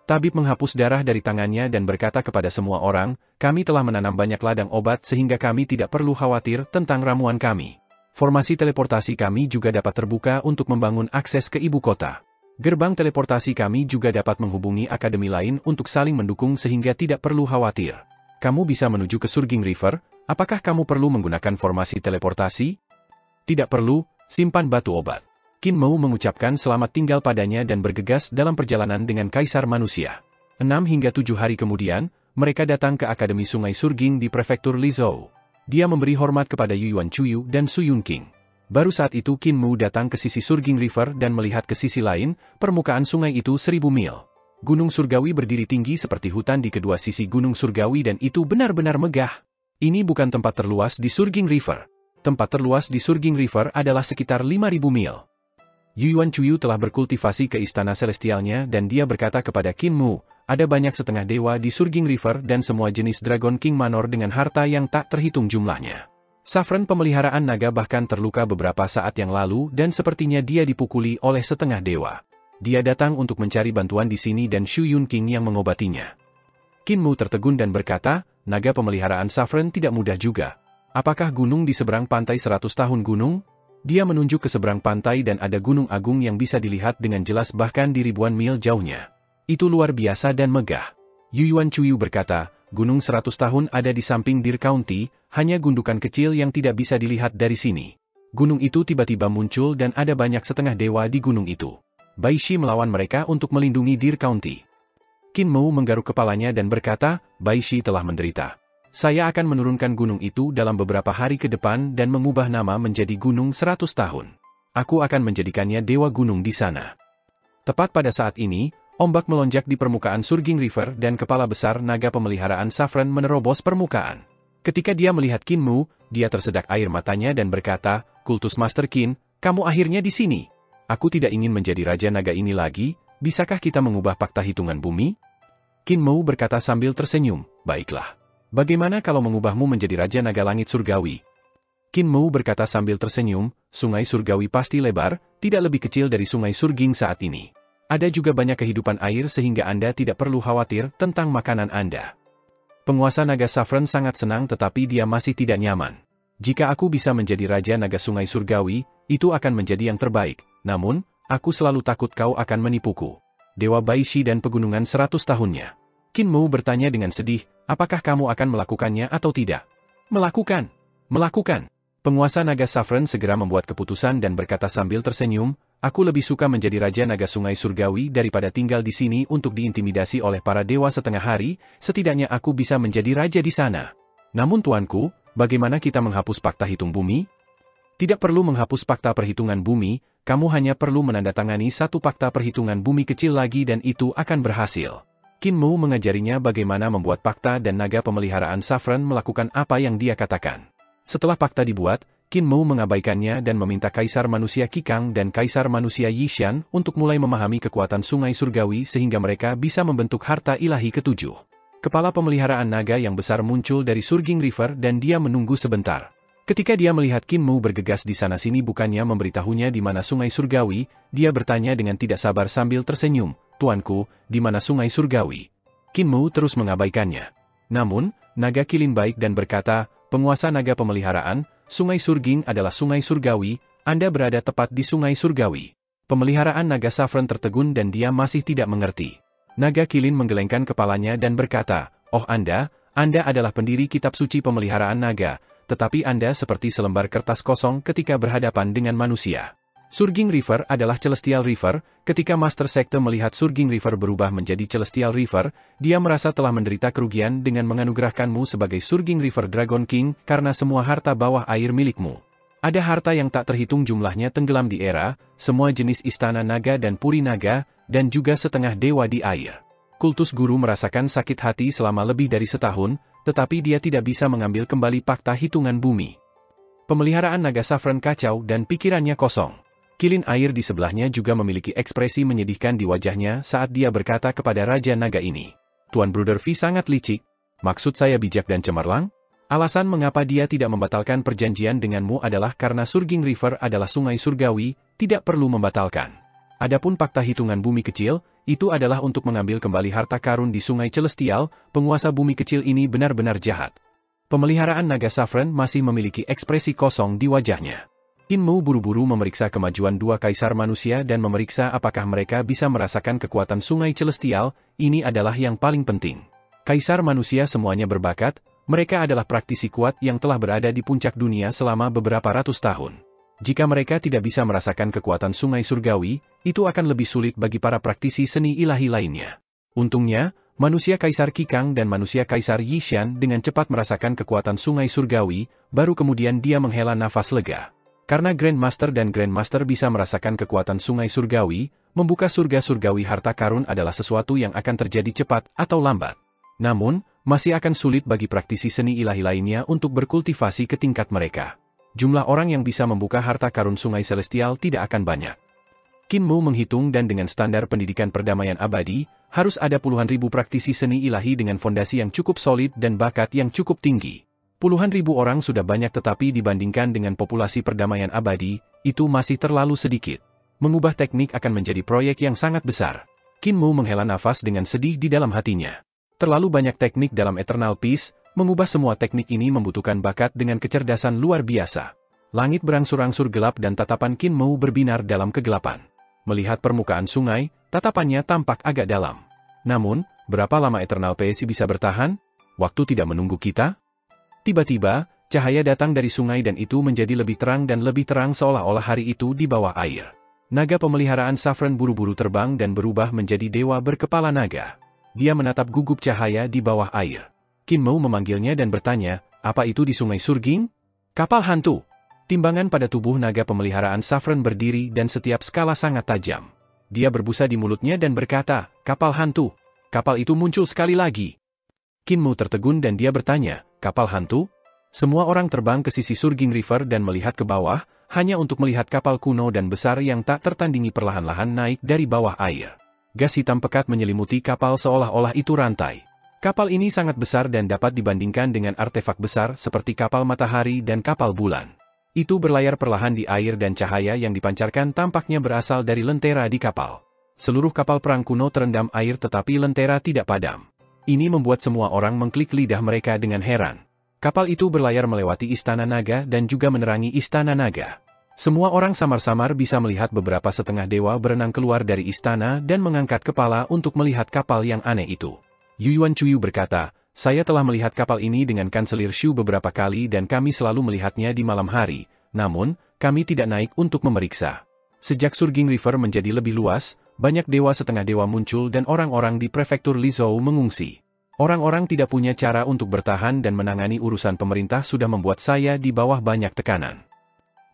Tabib menghapus darah dari tangannya dan berkata kepada semua orang, kami telah menanam banyak ladang obat sehingga kami tidak perlu khawatir tentang ramuan kami. Formasi teleportasi kami juga dapat terbuka untuk membangun akses ke ibu kota. Gerbang teleportasi kami juga dapat menghubungi akademi lain untuk saling mendukung sehingga tidak perlu khawatir. Kamu bisa menuju ke Surging River, apakah kamu perlu menggunakan formasi teleportasi? Tidak perlu, simpan batu obat. Qin Mu mengucapkan selamat tinggal padanya dan bergegas dalam perjalanan dengan Kaisar Manusia. 6 hingga 7 hari kemudian, mereka datang ke Akademi Sungai Surging di Prefektur Lizhou. Dia memberi hormat kepada Yuan Chuyu dan Su Yunqing. Baru saat itu Qin Mu datang ke sisi Surging River dan melihat ke sisi lain, permukaan sungai itu 1000 mil. Gunung Surgawi berdiri tinggi seperti hutan di kedua sisi Gunung Surgawi dan itu benar-benar megah. Ini bukan tempat terluas di Surging River. Tempat terluas di Surging River adalah sekitar 5000 mil. Yuan Chuyu telah berkultivasi ke istana celestialnya dan dia berkata kepada Qin Mu, ada banyak setengah dewa di Surging River dan semua jenis Dragon King Manor dengan harta yang tak terhitung jumlahnya. Saffron pemeliharaan naga bahkan terluka beberapa saat yang lalu dan sepertinya dia dipukuli oleh setengah dewa. Dia datang untuk mencari bantuan di sini dan Shu Yunqing yang mengobatinya. Qin Mu tertegun dan berkata, naga pemeliharaan Saffron tidak mudah juga. Apakah gunung di seberang pantai 100 tahun gunung? Dia menunjuk ke seberang pantai dan ada gunung agung yang bisa dilihat dengan jelas bahkan di ribuan mil jauhnya. Itu luar biasa dan megah. Yuan Chuyu berkata, gunung 100 tahun ada di samping Deer County, hanya gundukan kecil yang tidak bisa dilihat dari sini. Gunung itu tiba-tiba muncul dan ada banyak setengah dewa di gunung itu. Bai Shi melawan mereka untuk melindungi Deer County. Qin Mu menggaruk kepalanya dan berkata, Bai Shi telah menderita. Saya akan menurunkan gunung itu dalam beberapa hari ke depan dan mengubah nama menjadi Gunung 100 tahun. Aku akan menjadikannya dewa gunung di sana. Tepat pada saat ini, ombak melonjak di permukaan Surging River dan kepala besar naga pemeliharaan Saffron menerobos permukaan. Ketika dia melihat Qin Mu, dia tersedak air matanya dan berkata, Kultus Master Qin, kamu akhirnya di sini. Aku tidak ingin menjadi raja naga ini lagi, bisakah kita mengubah fakta hitungan bumi? Qin Mu berkata sambil tersenyum, baiklah. Bagaimana kalau mengubahmu menjadi Raja Naga Langit Surgawi? Qin Mu berkata sambil tersenyum, sungai Surgawi pasti lebar, tidak lebih kecil dari sungai Surging saat ini. Ada juga banyak kehidupan air sehingga Anda tidak perlu khawatir tentang makanan Anda. Penguasa Naga Saffron sangat senang tetapi dia masih tidak nyaman. Jika aku bisa menjadi Raja Naga Sungai Surgawi, itu akan menjadi yang terbaik. Namun, aku selalu takut kau akan menipuku. Dewa Bai Shi dan pegunungan 100 tahunnya. Qin Mu bertanya dengan sedih, apakah kamu akan melakukannya atau tidak? Melakukan. Melakukan. Penguasa Naga Saffron segera membuat keputusan dan berkata sambil tersenyum, aku lebih suka menjadi Raja Naga Sungai Surgawi daripada tinggal di sini untuk diintimidasi oleh para dewa setengah hari, setidaknya aku bisa menjadi raja di sana. Namun tuanku, bagaimana kita menghapus fakta hitung bumi? Tidak perlu menghapus fakta perhitungan bumi, kamu hanya perlu menandatangani satu fakta perhitungan bumi kecil lagi dan itu akan berhasil. Qin Mu mengajarinya bagaimana membuat fakta dan naga pemeliharaan Saffron melakukan apa yang dia katakan. Setelah fakta dibuat, Qin Mu mengabaikannya dan meminta Kaisar Manusia Qikang dan Kaisar Manusia Yishan untuk mulai memahami kekuatan sungai surgawi sehingga mereka bisa membentuk harta ilahi ketujuh. Kepala pemeliharaan naga yang besar muncul dari Surging River dan dia menunggu sebentar. Ketika dia melihat Qin Mu bergegas di sana-sini bukannya memberitahunya di mana sungai surgawi, dia bertanya dengan tidak sabar sambil tersenyum, "Tuanku, di mana sungai surgawi?" Qin Mu terus mengabaikannya. Namun, naga Kilin baik dan berkata, "Penguasa naga pemeliharaan, sungai Surging adalah sungai surgawi, Anda berada tepat di sungai surgawi." Pemeliharaan naga Saffron tertegun dan dia masih tidak mengerti. Naga Kilin menggelengkan kepalanya dan berkata, "Oh Anda adalah pendiri kitab suci pemeliharaan naga, tetapi Anda seperti selembar kertas kosong ketika berhadapan dengan manusia." Surging River adalah Celestial River. Ketika Master Sekte melihat Surging River berubah menjadi Celestial River, dia merasa telah menderita kerugian dengan menganugerahkanmu sebagai Surging River Dragon King karena semua harta bawah air milikmu. Ada harta yang tak terhitung jumlahnya tenggelam di era, semua jenis istana naga dan puri naga, dan juga setengah dewa di air. Kultus guru merasakan sakit hati selama lebih dari setahun, tetapi dia tidak bisa mengambil kembali fakta hitungan bumi. Pemeliharaan naga Saffron kacau dan pikirannya kosong. Kilin air di sebelahnya juga memiliki ekspresi menyedihkan di wajahnya saat dia berkata kepada Raja Naga ini, "Tuan Bruder V sangat licik, maksud saya bijak dan cemerlang? Alasan mengapa dia tidak membatalkan perjanjian denganmu adalah karena Surging River adalah sungai surgawi, tidak perlu membatalkan. Adapun fakta hitungan bumi kecil, itu adalah untuk mengambil kembali harta karun di sungai Celestial, penguasa bumi kecil ini benar-benar jahat." Pemeliharaan naga Saffron masih memiliki ekspresi kosong di wajahnya. Qin Mu buru-buru memeriksa kemajuan dua kaisar manusia dan memeriksa apakah mereka bisa merasakan kekuatan sungai Celestial, ini adalah yang paling penting. Kaisar manusia semuanya berbakat, mereka adalah praktisi kuat yang telah berada di puncak dunia selama beberapa ratus tahun. Jika mereka tidak bisa merasakan kekuatan sungai surgawi, itu akan lebih sulit bagi para praktisi seni ilahi lainnya. Untungnya, manusia Kaisar Qikang dan manusia Kaisar Yishan dengan cepat merasakan kekuatan sungai surgawi, baru kemudian dia menghela nafas lega. Karena Grandmaster dan Grandmaster bisa merasakan kekuatan sungai surgawi, membuka surga surgawi harta karun adalah sesuatu yang akan terjadi cepat atau lambat. Namun, masih akan sulit bagi praktisi seni ilahi lainnya untuk berkultivasi ke tingkat mereka. Jumlah orang yang bisa membuka harta karun sungai Celestial tidak akan banyak. Qin Mu menghitung dan dengan standar pendidikan perdamaian abadi, harus ada puluhan ribu praktisi seni ilahi dengan fondasi yang cukup solid dan bakat yang cukup tinggi. Puluhan ribu orang sudah banyak tetapi dibandingkan dengan populasi perdamaian abadi, itu masih terlalu sedikit. Mengubah teknik akan menjadi proyek yang sangat besar. Qin Mu menghela nafas dengan sedih di dalam hatinya. Terlalu banyak teknik dalam Eternal Peace, mengubah semua teknik ini membutuhkan bakat dengan kecerdasan luar biasa. Langit berangsur-angsur gelap dan tatapan Qin Mu berbinar dalam kegelapan. Melihat permukaan sungai, tatapannya tampak agak dalam. Namun, berapa lama Eternal Peace bisa bertahan? Waktu tidak menunggu kita? Tiba-tiba, cahaya datang dari sungai dan itu menjadi lebih terang dan lebih terang seolah-olah hari itu di bawah air. Naga pemeliharaan Saffron buru-buru terbang dan berubah menjadi dewa berkepala naga. Dia menatap gugup cahaya di bawah air. Qin Mu memanggilnya dan bertanya, "Apa itu di sungai Surging?" "Kapal hantu." Timbangan pada tubuh naga pemeliharaan Saffron berdiri dan setiap skala sangat tajam. Dia berbusa di mulutnya dan berkata, "Kapal hantu." Kapal itu muncul sekali lagi. Qin Mu tertegun dan dia bertanya, "Kapal hantu?" Semua orang terbang ke sisi Surging River dan melihat ke bawah, hanya untuk melihat kapal kuno dan besar yang tak tertandingi perlahan-lahan naik dari bawah air. Gas hitam pekat menyelimuti kapal seolah-olah itu rantai. Kapal ini sangat besar dan dapat dibandingkan dengan artefak besar seperti kapal matahari dan kapal bulan. Itu berlayar perlahan di air dan cahaya yang dipancarkan tampaknya berasal dari lentera di kapal. Seluruh kapal perang kuno terendam air tetapi lentera tidak padam. Ini membuat semua orang mengklik lidah mereka dengan heran. Kapal itu berlayar melewati Istana Naga dan juga menerangi Istana Naga. Semua orang samar-samar bisa melihat beberapa setengah dewa berenang keluar dari istana dan mengangkat kepala untuk melihat kapal yang aneh itu. Yuan Chuyu berkata, "Saya telah melihat kapal ini dengan Kanselir Shu beberapa kali dan kami selalu melihatnya di malam hari, namun, kami tidak naik untuk memeriksa." Sejak Surging River menjadi lebih luas, banyak dewa setengah dewa muncul dan orang-orang di prefektur Lizhou mengungsi. Orang-orang tidak punya cara untuk bertahan dan menangani urusan pemerintah sudah membuat saya di bawah banyak tekanan.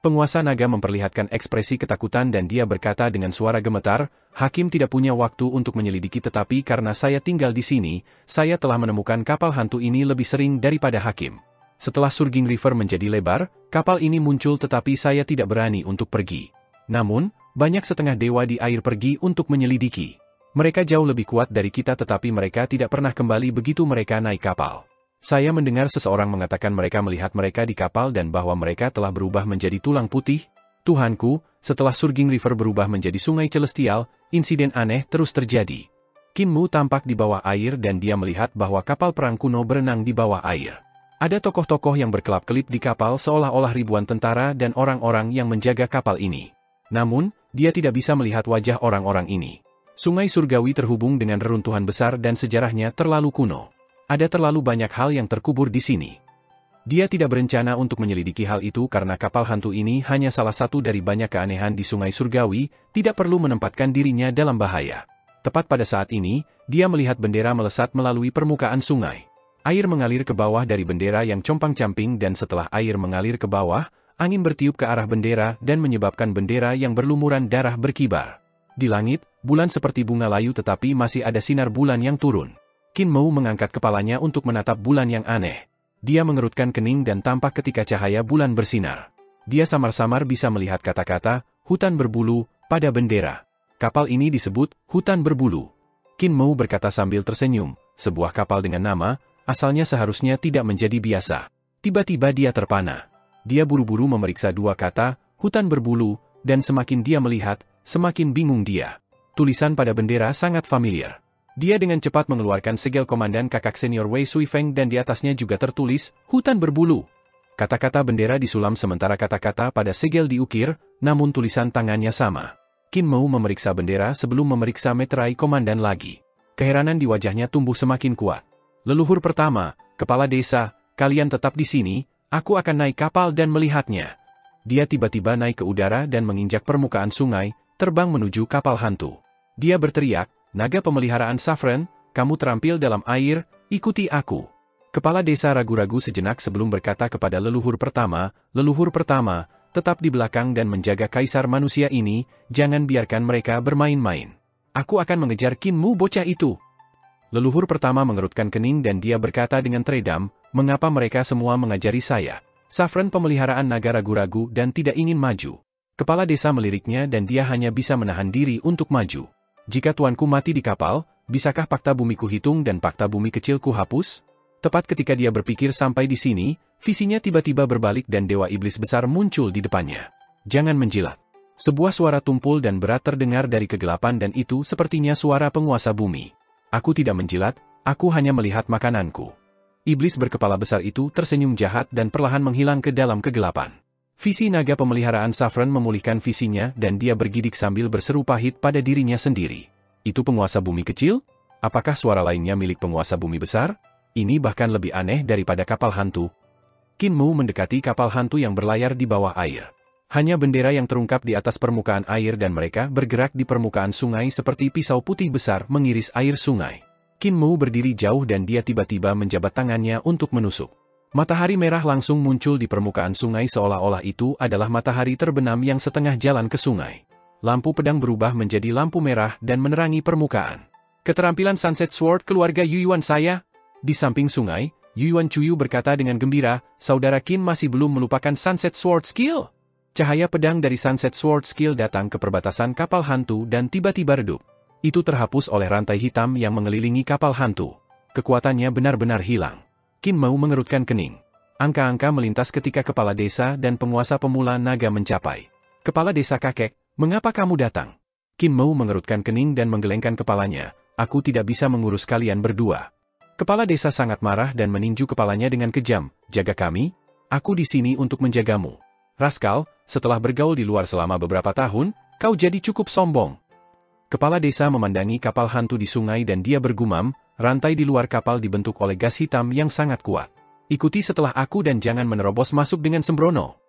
Penguasa naga memperlihatkan ekspresi ketakutan dan dia berkata dengan suara gemetar, Hakim tidak punya waktu untuk menyelidiki tetapi karena saya tinggal di sini, saya telah menemukan kapal hantu ini lebih sering daripada Hakim. Setelah Surging River menjadi lebar, kapal ini muncul tetapi saya tidak berani untuk pergi. Namun, banyak setengah dewa di air pergi untuk menyelidiki. Mereka jauh lebih kuat dari kita tetapi mereka tidak pernah kembali begitu mereka naik kapal. Saya mendengar seseorang mengatakan mereka melihat mereka di kapal dan bahwa mereka telah berubah menjadi tulang putih. Tuhanku, setelah Surging River berubah menjadi sungai celestial, insiden aneh terus terjadi. Qin Mu tampak di bawah air dan dia melihat bahwa kapal perang kuno berenang di bawah air. Ada tokoh-tokoh yang berkelap-kelip di kapal seolah-olah ribuan tentara dan orang-orang yang menjaga kapal ini. Namun, dia tidak bisa melihat wajah orang-orang ini. Sungai Surgawi terhubung dengan reruntuhan besar dan sejarahnya terlalu kuno. Ada terlalu banyak hal yang terkubur di sini. Dia tidak berencana untuk menyelidiki hal itu karena kapal hantu ini hanya salah satu dari banyak keanehan di Sungai Surgawi, tidak perlu menempatkan dirinya dalam bahaya. Tepat pada saat ini, dia melihat bendera melesat melalui permukaan sungai. Air mengalir ke bawah dari bendera yang compang-camping dan setelah air mengalir ke bawah, angin bertiup ke arah bendera dan menyebabkan bendera yang berlumuran darah berkibar. Di langit, bulan seperti bunga layu tetapi masih ada sinar bulan yang turun. Qin Mu mengangkat kepalanya untuk menatap bulan yang aneh. Dia mengerutkan kening dan tampak ketika cahaya bulan bersinar. Dia samar-samar bisa melihat kata-kata, hutan berbulu, pada bendera. Kapal ini disebut, hutan berbulu. Qin Mu berkata sambil tersenyum, sebuah kapal dengan nama, asalnya seharusnya tidak menjadi biasa. Tiba-tiba dia terpana. Dia buru-buru memeriksa dua kata, hutan berbulu, dan semakin dia melihat, semakin bingung dia. Tulisan pada bendera sangat familiar. Dia dengan cepat mengeluarkan segel komandan kakak senior Wei Suifeng dan di atasnya juga tertulis, hutan berbulu. Kata-kata bendera disulam sementara kata-kata pada segel diukir, namun tulisan tangannya sama. Qin Mu memeriksa bendera sebelum memeriksa meterai komandan lagi. Keheranan di wajahnya tumbuh semakin kuat. Leluhur pertama, kepala desa, kalian tetap di sini, aku akan naik kapal dan melihatnya. Dia tiba-tiba naik ke udara dan menginjak permukaan sungai, terbang menuju kapal hantu. Dia berteriak, naga pemeliharaan Saffron, kamu terampil dalam air, ikuti aku. Kepala desa ragu-ragu sejenak sebelum berkata kepada leluhur pertama, tetap di belakang dan menjaga kaisar manusia ini, jangan biarkan mereka bermain-main. Aku akan mengejar Qin Mu bocah itu. Leluhur pertama mengerutkan kening dan dia berkata dengan teredam, mengapa mereka semua mengajari saya? Saffron pemeliharaan naga ragu-ragu dan tidak ingin maju. Kepala desa meliriknya dan dia hanya bisa menahan diri untuk maju. Jika tuanku mati di kapal, bisakah fakta bumi ku hitung dan fakta bumi kecil ku hapus? Tepat ketika dia berpikir sampai di sini, visinya tiba-tiba berbalik dan dewa iblis besar muncul di depannya. Jangan menjilat. Sebuah suara tumpul dan berat terdengar dari kegelapan dan itu sepertinya suara penguasa bumi. Aku tidak menjilat, aku hanya melihat makananku. Iblis berkepala besar itu tersenyum jahat dan perlahan menghilang ke dalam kegelapan. Visi naga pemeliharaan Saffron memulihkan visinya dan dia bergidik sambil berseru pahit pada dirinya sendiri. Itu penguasa bumi kecil? Apakah suara lainnya milik penguasa bumi besar? Ini bahkan lebih aneh daripada kapal hantu. Qin Mu mendekati kapal hantu yang berlayar di bawah air. Hanya bendera yang terungkap di atas permukaan air dan mereka bergerak di permukaan sungai seperti pisau putih besar mengiris air sungai. Qin Mu berdiri jauh dan dia tiba-tiba menjabat tangannya untuk menusuk. Matahari merah langsung muncul di permukaan sungai seolah-olah itu adalah matahari terbenam yang setengah jalan ke sungai. Lampu pedang berubah menjadi lampu merah dan menerangi permukaan. Keterampilan Sunset Sword keluarga Yuyuan saya? Di samping sungai, Yuyuan Chuyu berkata dengan gembira, saudara Qin masih belum melupakan Sunset Sword Skill. Cahaya pedang dari Sunset Sword Skill datang ke perbatasan kapal hantu dan tiba-tiba redup. Itu terhapus oleh rantai hitam yang mengelilingi kapal hantu. Kekuatannya benar-benar hilang. Qin Mu mengerutkan kening. Angka-angka melintas ketika kepala desa dan penguasa pemula naga mencapai. Kepala desa kakek, mengapa kamu datang? Qin Mu mengerutkan kening dan menggelengkan kepalanya. Aku tidak bisa mengurus kalian berdua. Kepala desa sangat marah dan meninju kepalanya dengan kejam. Jaga kami? Aku di sini untuk menjagamu. Raskal, setelah bergaul di luar selama beberapa tahun, kau jadi cukup sombong. Kepala desa memandangi kapal hantu di sungai dan dia bergumam, rantai di luar kapal dibentuk oleh gas hitam yang sangat kuat. Ikuti setelah aku dan jangan menerobos masuk dengan sembrono.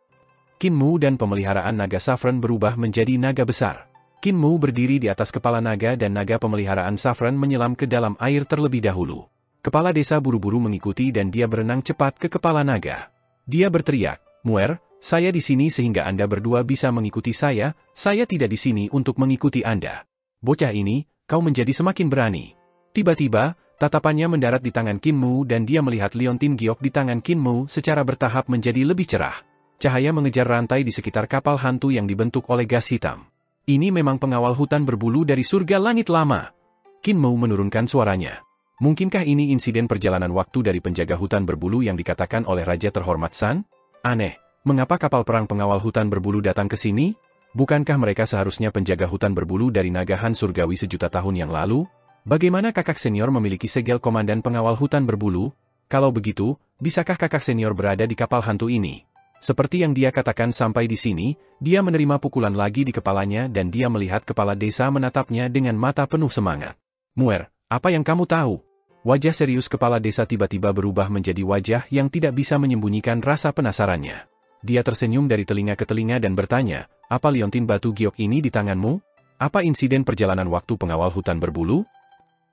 Qin Mu dan pemeliharaan naga Saffron berubah menjadi naga besar. Qin Mu berdiri di atas kepala naga dan naga pemeliharaan Saffron menyelam ke dalam air terlebih dahulu. Kepala desa buru-buru mengikuti dan dia berenang cepat ke kepala naga. Dia berteriak, Muer, Saya di sini sehingga Anda berdua bisa mengikuti saya tidak di sini untuk mengikuti Anda. Bocah ini, kau menjadi semakin berani. Tiba-tiba, tatapannya mendarat di tangan Qin Mu dan dia melihat liontin giok di tangan Qin Mu secara bertahap menjadi lebih cerah. Cahaya mengejar rantai di sekitar kapal hantu yang dibentuk oleh gas hitam. Ini memang pengawal hutan berbulu dari surga langit lama. Qin Mu menurunkan suaranya. Mungkinkah ini insiden perjalanan waktu dari penjaga hutan berbulu yang dikatakan oleh Raja Terhormat San? Aneh, mengapa kapal perang pengawal hutan berbulu datang ke sini? Bukankah mereka seharusnya penjaga hutan berbulu dari Nagahan Surgawi sejuta tahun yang lalu? Bagaimana kakak senior memiliki segel komandan pengawal hutan berbulu? Kalau begitu, bisakah kakak senior berada di kapal hantu ini? Seperti yang dia katakan sampai di sini, dia menerima pukulan lagi di kepalanya dan dia melihat kepala desa menatapnya dengan mata penuh semangat. Muer, apa yang kamu tahu? Wajah serius kepala desa tiba-tiba berubah menjadi wajah yang tidak bisa menyembunyikan rasa penasarannya. Dia tersenyum dari telinga ke telinga dan bertanya, apa liontin batu giok ini di tanganmu? Apa insiden perjalanan waktu pengawal hutan berbulu?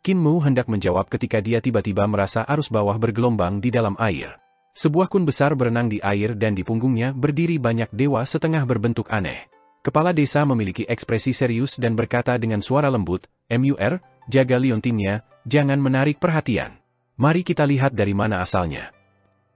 Qin Mu hendak menjawab ketika dia tiba-tiba merasa arus bawah bergelombang di dalam air. Sebuah kun besar berenang di air dan di punggungnya berdiri banyak dewa setengah berbentuk aneh. Kepala desa memiliki ekspresi serius dan berkata dengan suara lembut, "Mur, jaga liontinnya, jangan menarik perhatian. Mari kita lihat dari mana asalnya."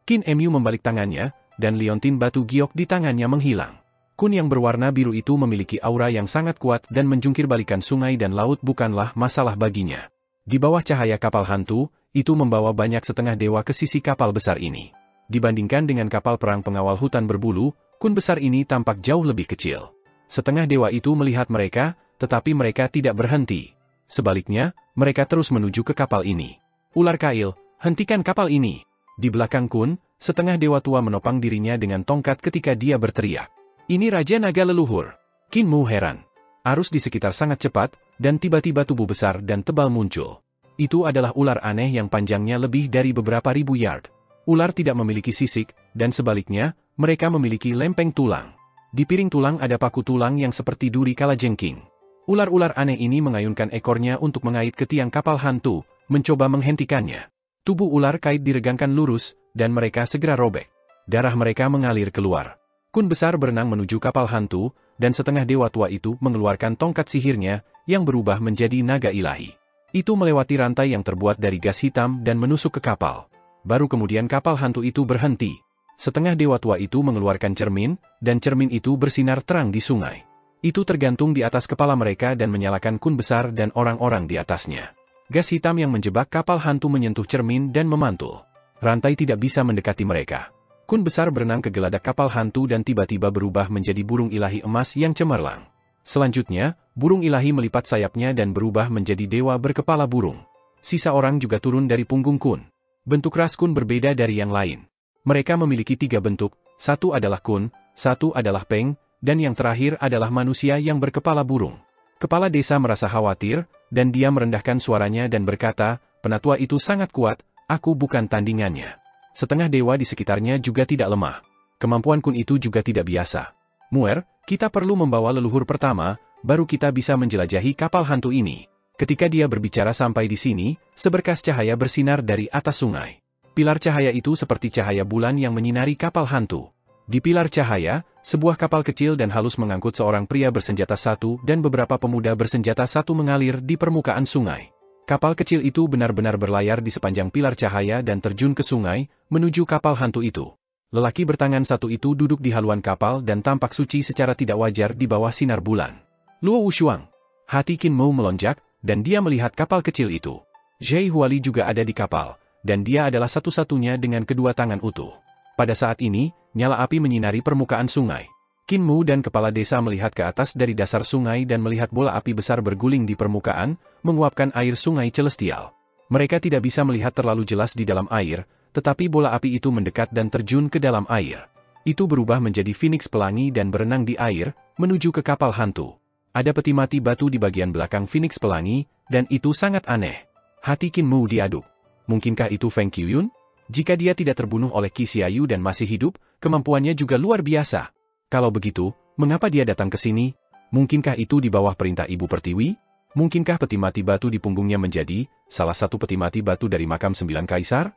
Qin Mu membalik tangannya, dan liontin batu giok di tangannya menghilang. Kun yang berwarna biru itu memiliki aura yang sangat kuat dan menjungkir balikan sungai dan laut bukanlah masalah baginya. Di bawah cahaya kapal hantu, itu membawa banyak setengah dewa ke sisi kapal besar ini. Dibandingkan dengan kapal perang pengawal hutan berbulu, kun besar ini tampak jauh lebih kecil. Setengah dewa itu melihat mereka, tetapi mereka tidak berhenti. Sebaliknya, mereka terus menuju ke kapal ini. Ular Kail, hentikan kapal ini. Di belakang kun, setengah dewa tua menopang dirinya dengan tongkat ketika dia berteriak. Ini Raja Naga Leluhur. Qin Mu heran. Arus di sekitar sangat cepat, dan tiba-tiba tubuh besar dan tebal muncul. Itu adalah ular aneh yang panjangnya lebih dari beberapa ribu yard. Ular tidak memiliki sisik, dan sebaliknya, mereka memiliki lempeng tulang. Di piring tulang ada paku tulang yang seperti duri kalajengking. Ular-ular aneh ini mengayunkan ekornya untuk mengait ke tiang kapal hantu, mencoba menghentikannya. Tubuh ular kait diregangkan lurus, dan mereka segera robek. Darah mereka mengalir keluar. Kun besar berenang menuju kapal hantu, dan setengah dewa tua itu mengeluarkan tongkat sihirnya, yang berubah menjadi naga ilahi. Itu melewati rantai yang terbuat dari gas hitam dan menusuk ke kapal. Baru kemudian kapal hantu itu berhenti. Setengah dewa tua itu mengeluarkan cermin, dan cermin itu bersinar terang di sungai. Itu tergantung di atas kepala mereka dan menyalakan kun besar dan orang-orang di atasnya. Gas hitam yang menjebak kapal hantu menyentuh cermin dan memantul. Rantai tidak bisa mendekati mereka. Kun besar berenang ke geladak kapal hantu dan tiba-tiba berubah menjadi burung ilahi emas yang cemerlang. Selanjutnya, burung ilahi melipat sayapnya dan berubah menjadi dewa berkepala burung. Sisa orang juga turun dari punggung kun. Bentuk ras kun berbeda dari yang lain. Mereka memiliki 3 bentuk, satu adalah kun, satu adalah peng, dan yang terakhir adalah manusia yang berkepala burung. Kepala desa merasa khawatir, dan dia merendahkan suaranya dan berkata, penatua itu sangat kuat, aku bukan tandingannya. Setengah dewa di sekitarnya juga tidak lemah. Kemampuan kun itu juga tidak biasa. Muer, kita perlu membawa leluhur pertama, baru kita bisa menjelajahi kapal hantu ini. Ketika dia berbicara sampai di sini, seberkas cahaya bersinar dari atas sungai. Pilar cahaya itu seperti cahaya bulan yang menyinari kapal hantu. Di pilar cahaya, sebuah kapal kecil dan halus mengangkut seorang pria bersenjata satu dan beberapa pemuda bersenjata satu mengalir di permukaan sungai. Kapal kecil itu benar-benar berlayar di sepanjang pilar cahaya dan terjun ke sungai, menuju kapal hantu itu. Lelaki bertangan satu itu duduk di haluan kapal dan tampak suci secara tidak wajar di bawah sinar bulan. Luo Wushuang. Hati Qin Mu melonjak, dan dia melihat kapal kecil itu. Zhai Huali juga ada di kapal, dan dia adalah satu-satunya dengan kedua tangan utuh. Pada saat ini, nyala api menyinari permukaan sungai. Qin Mu dan kepala desa melihat ke atas dari dasar sungai dan melihat bola api besar berguling di permukaan, menguapkan air sungai celestial. Mereka tidak bisa melihat terlalu jelas di dalam air, tetapi bola api itu mendekat dan terjun ke dalam air. Itu berubah menjadi Phoenix pelangi dan berenang di air, menuju ke kapal hantu. Ada peti mati batu di bagian belakang Phoenix pelangi, dan itu sangat aneh. Hati Qin Mu diaduk. Mungkinkah itu Feng Qiyun? Jika dia tidak terbunuh oleh Qi Xiaoyu dan masih hidup, kemampuannya juga luar biasa. Kalau begitu, mengapa dia datang ke sini? Mungkinkah itu di bawah perintah Ibu Pertiwi? Mungkinkah peti mati batu di punggungnya menjadi salah satu peti mati batu dari makam 9 kaisar?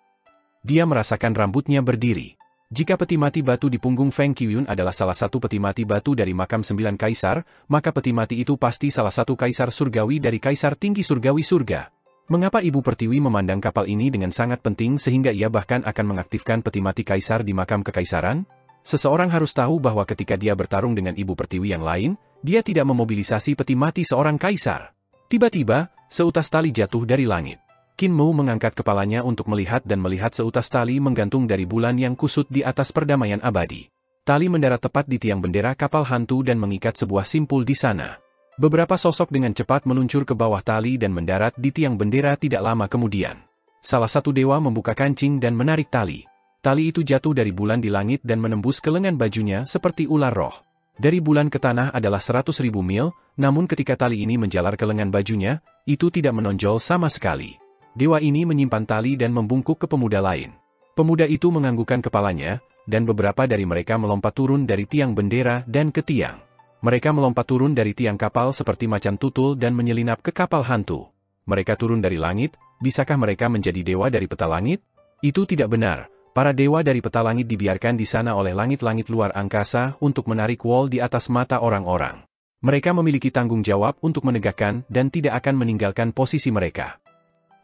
Dia merasakan rambutnya berdiri. Jika peti mati batu di punggung Feng Qiuyun adalah salah satu peti mati batu dari makam 9 kaisar, maka peti mati itu pasti salah satu kaisar surgawi dari kaisar tinggi surgawi surga. Mengapa Ibu Pertiwi memandang kapal ini dengan sangat penting sehingga ia bahkan akan mengaktifkan peti mati kaisar di makam kekaisaran? Seseorang harus tahu bahwa ketika dia bertarung dengan Ibu Pertiwi yang lain, dia tidak memobilisasi peti mati seorang kaisar. Tiba-tiba, seutas tali jatuh dari langit. Qin Mu mengangkat kepalanya untuk melihat dan melihat seutas tali menggantung dari bulan yang kusut di atas perdamaian abadi. Tali mendarat tepat di tiang bendera kapal hantu dan mengikat sebuah simpul di sana. Beberapa sosok dengan cepat meluncur ke bawah tali dan mendarat di tiang bendera tidak lama kemudian. Salah satu dewa membuka kancing dan menarik tali. Tali itu jatuh dari bulan di langit dan menembus ke lengan bajunya seperti ular roh. Dari bulan ke tanah adalah 100.000 mil, namun ketika tali ini menjalar ke lengan bajunya, itu tidak menonjol sama sekali. Dewa ini menyimpan tali dan membungkuk ke pemuda lain. Pemuda itu menganggukkan kepalanya, dan beberapa dari mereka melompat turun dari tiang bendera dan ke tiang. Mereka melompat turun dari tiang kapal seperti macan tutul dan menyelinap ke kapal hantu. Mereka turun dari langit, bisakah mereka menjadi dewa dari peta langit? Itu tidak benar. Para dewa dari peta langit dibiarkan di sana oleh langit-langit luar angkasa untuk menarik wall di atas mata orang-orang. Mereka memiliki tanggung jawab untuk menegakkan dan tidak akan meninggalkan posisi mereka.